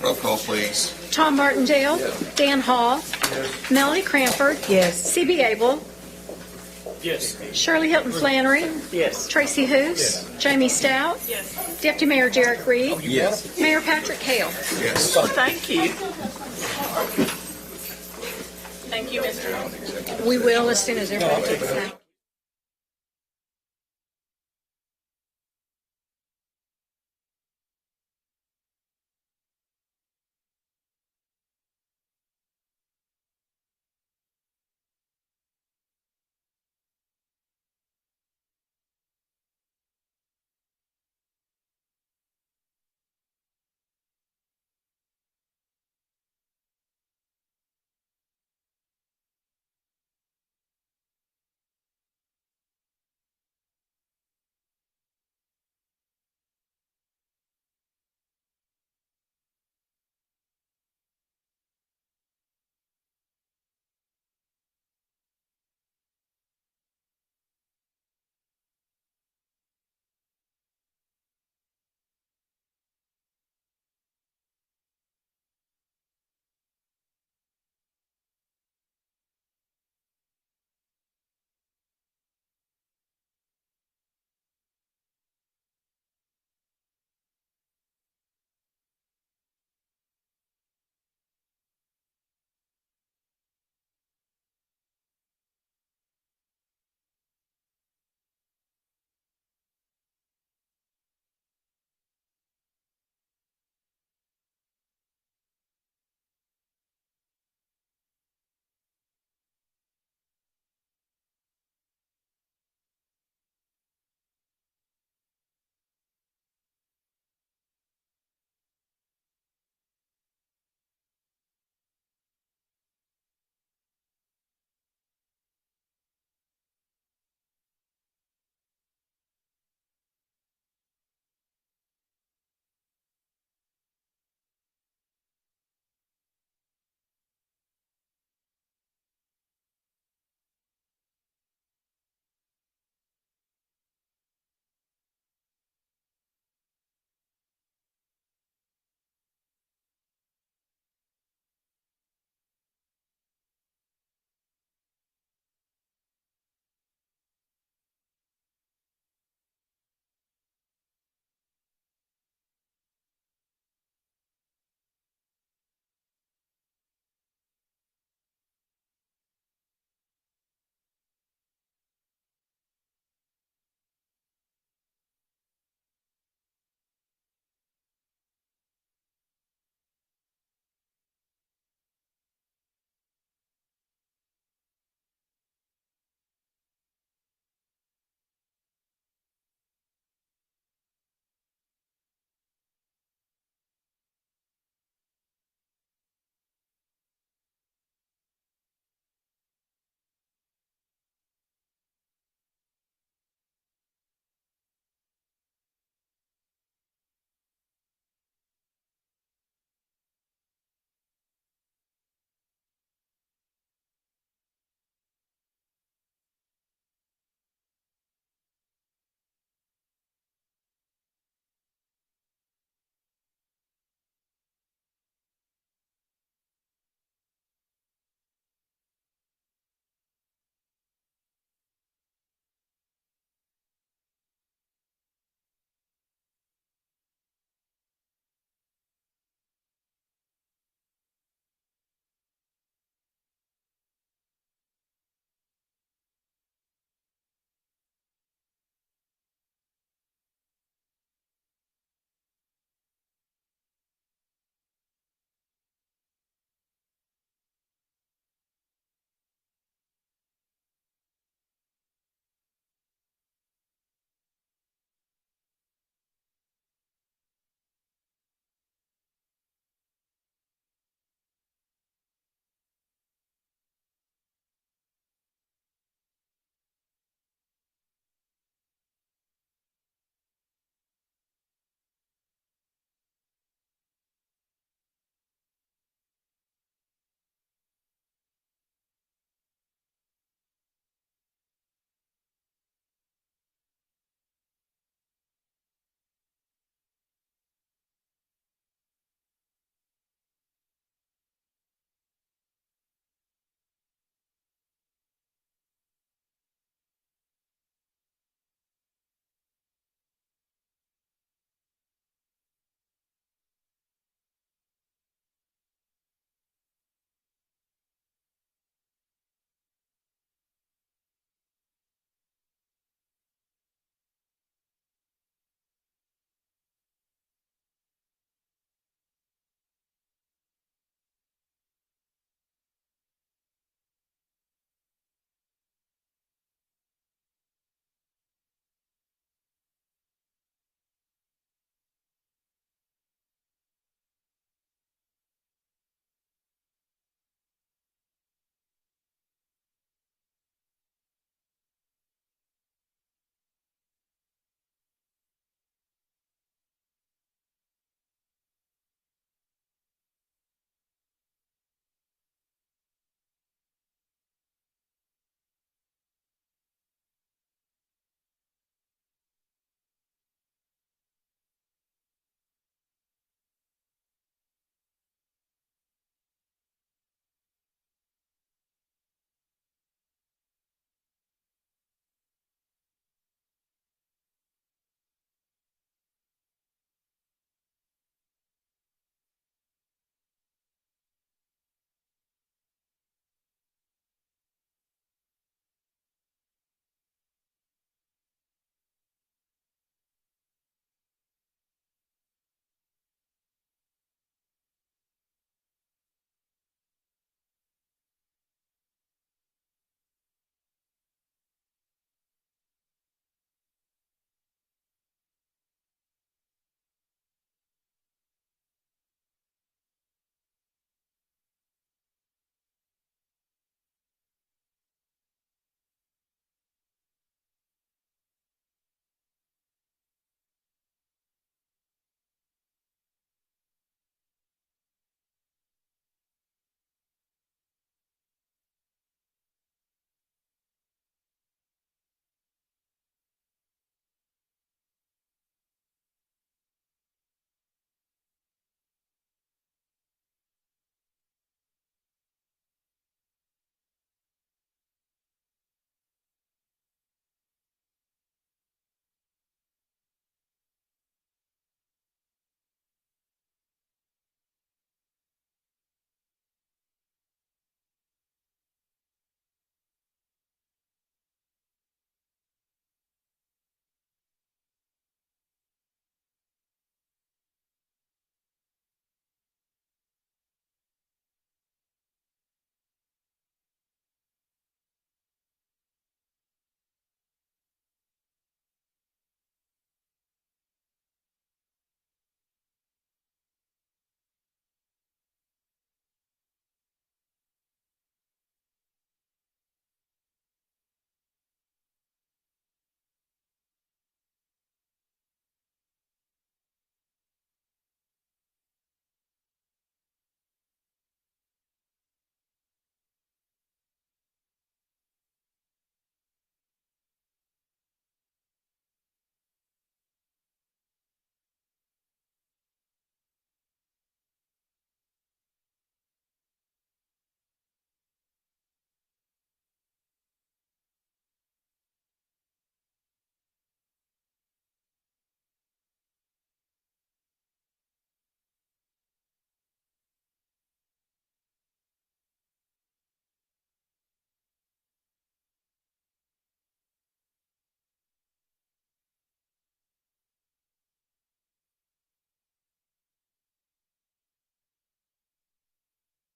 Roll call, please. Tom Martindale. Dan Hall. Melody Cranford. Yes. C.B. Abel. Yes. Shirley Hilton Flannery. Yes. Tracy Hous. Jamie Stout. Yes. Deputy Mayor Derek Reed. Yes. Mayor Patrick Kale. Yes. Thank you. Thank you, Mr. We will as soon as everybody takes out.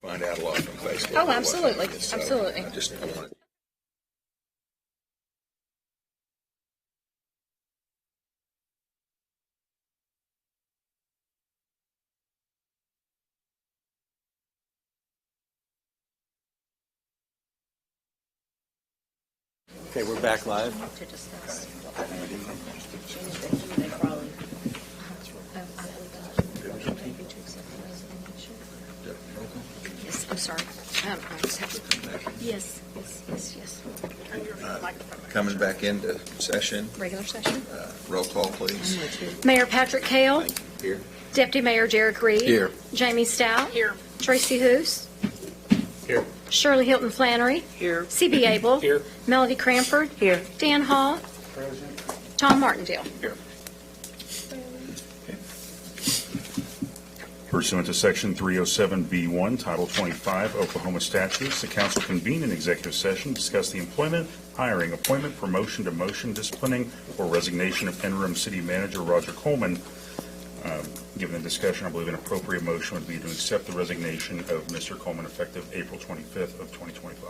Find out a lot from Facebook. Oh, absolutely, absolutely. I just wanted. Okay, we're back live. To discuss. Yes, I'm sorry. I just have to- Yes, yes. Coming back into session, Regular session. roll call, please. Mayor Patrick Kale. Here. Deputy Mayor Derek Reed. Here. Jamie Stout. Here. Tracy Hoos. Here. Shirley Hilton Flannery. Here. C.B. Abel. Here. Melody Cranford. Here. Dan Hall. Tom Martindale. Pursuant to Section 307B1, Title 25 Oklahoma statutes, the council convened an executive session to discuss the employment, hiring, appointment, promotion, demotion, disciplining, or resignation of interim city manager Roger Coleman. Given the discussion, I believe an appropriate motion would be to accept the resignation of Mr. Coleman effective April 25th of 2025.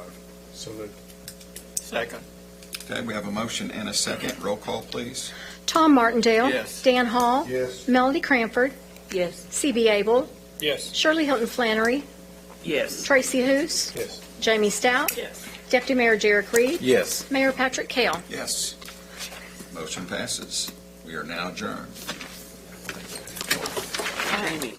So moved. Second. Okay, we have a motion and a second. Roll call, please. Tom Martindale. Yes. Dan Hall. Yes. Melody Cranford. Yes. C.B. Abel. Yes. Shirley Hilton Flannery. Yes. Tracy Hoos. Yes. Jamie Stout. Yes. Deputy Mayor Derek Reed. Yes. Mayor Patrick Kale. Yes. Motion passes. We are now adjourned. Jamie.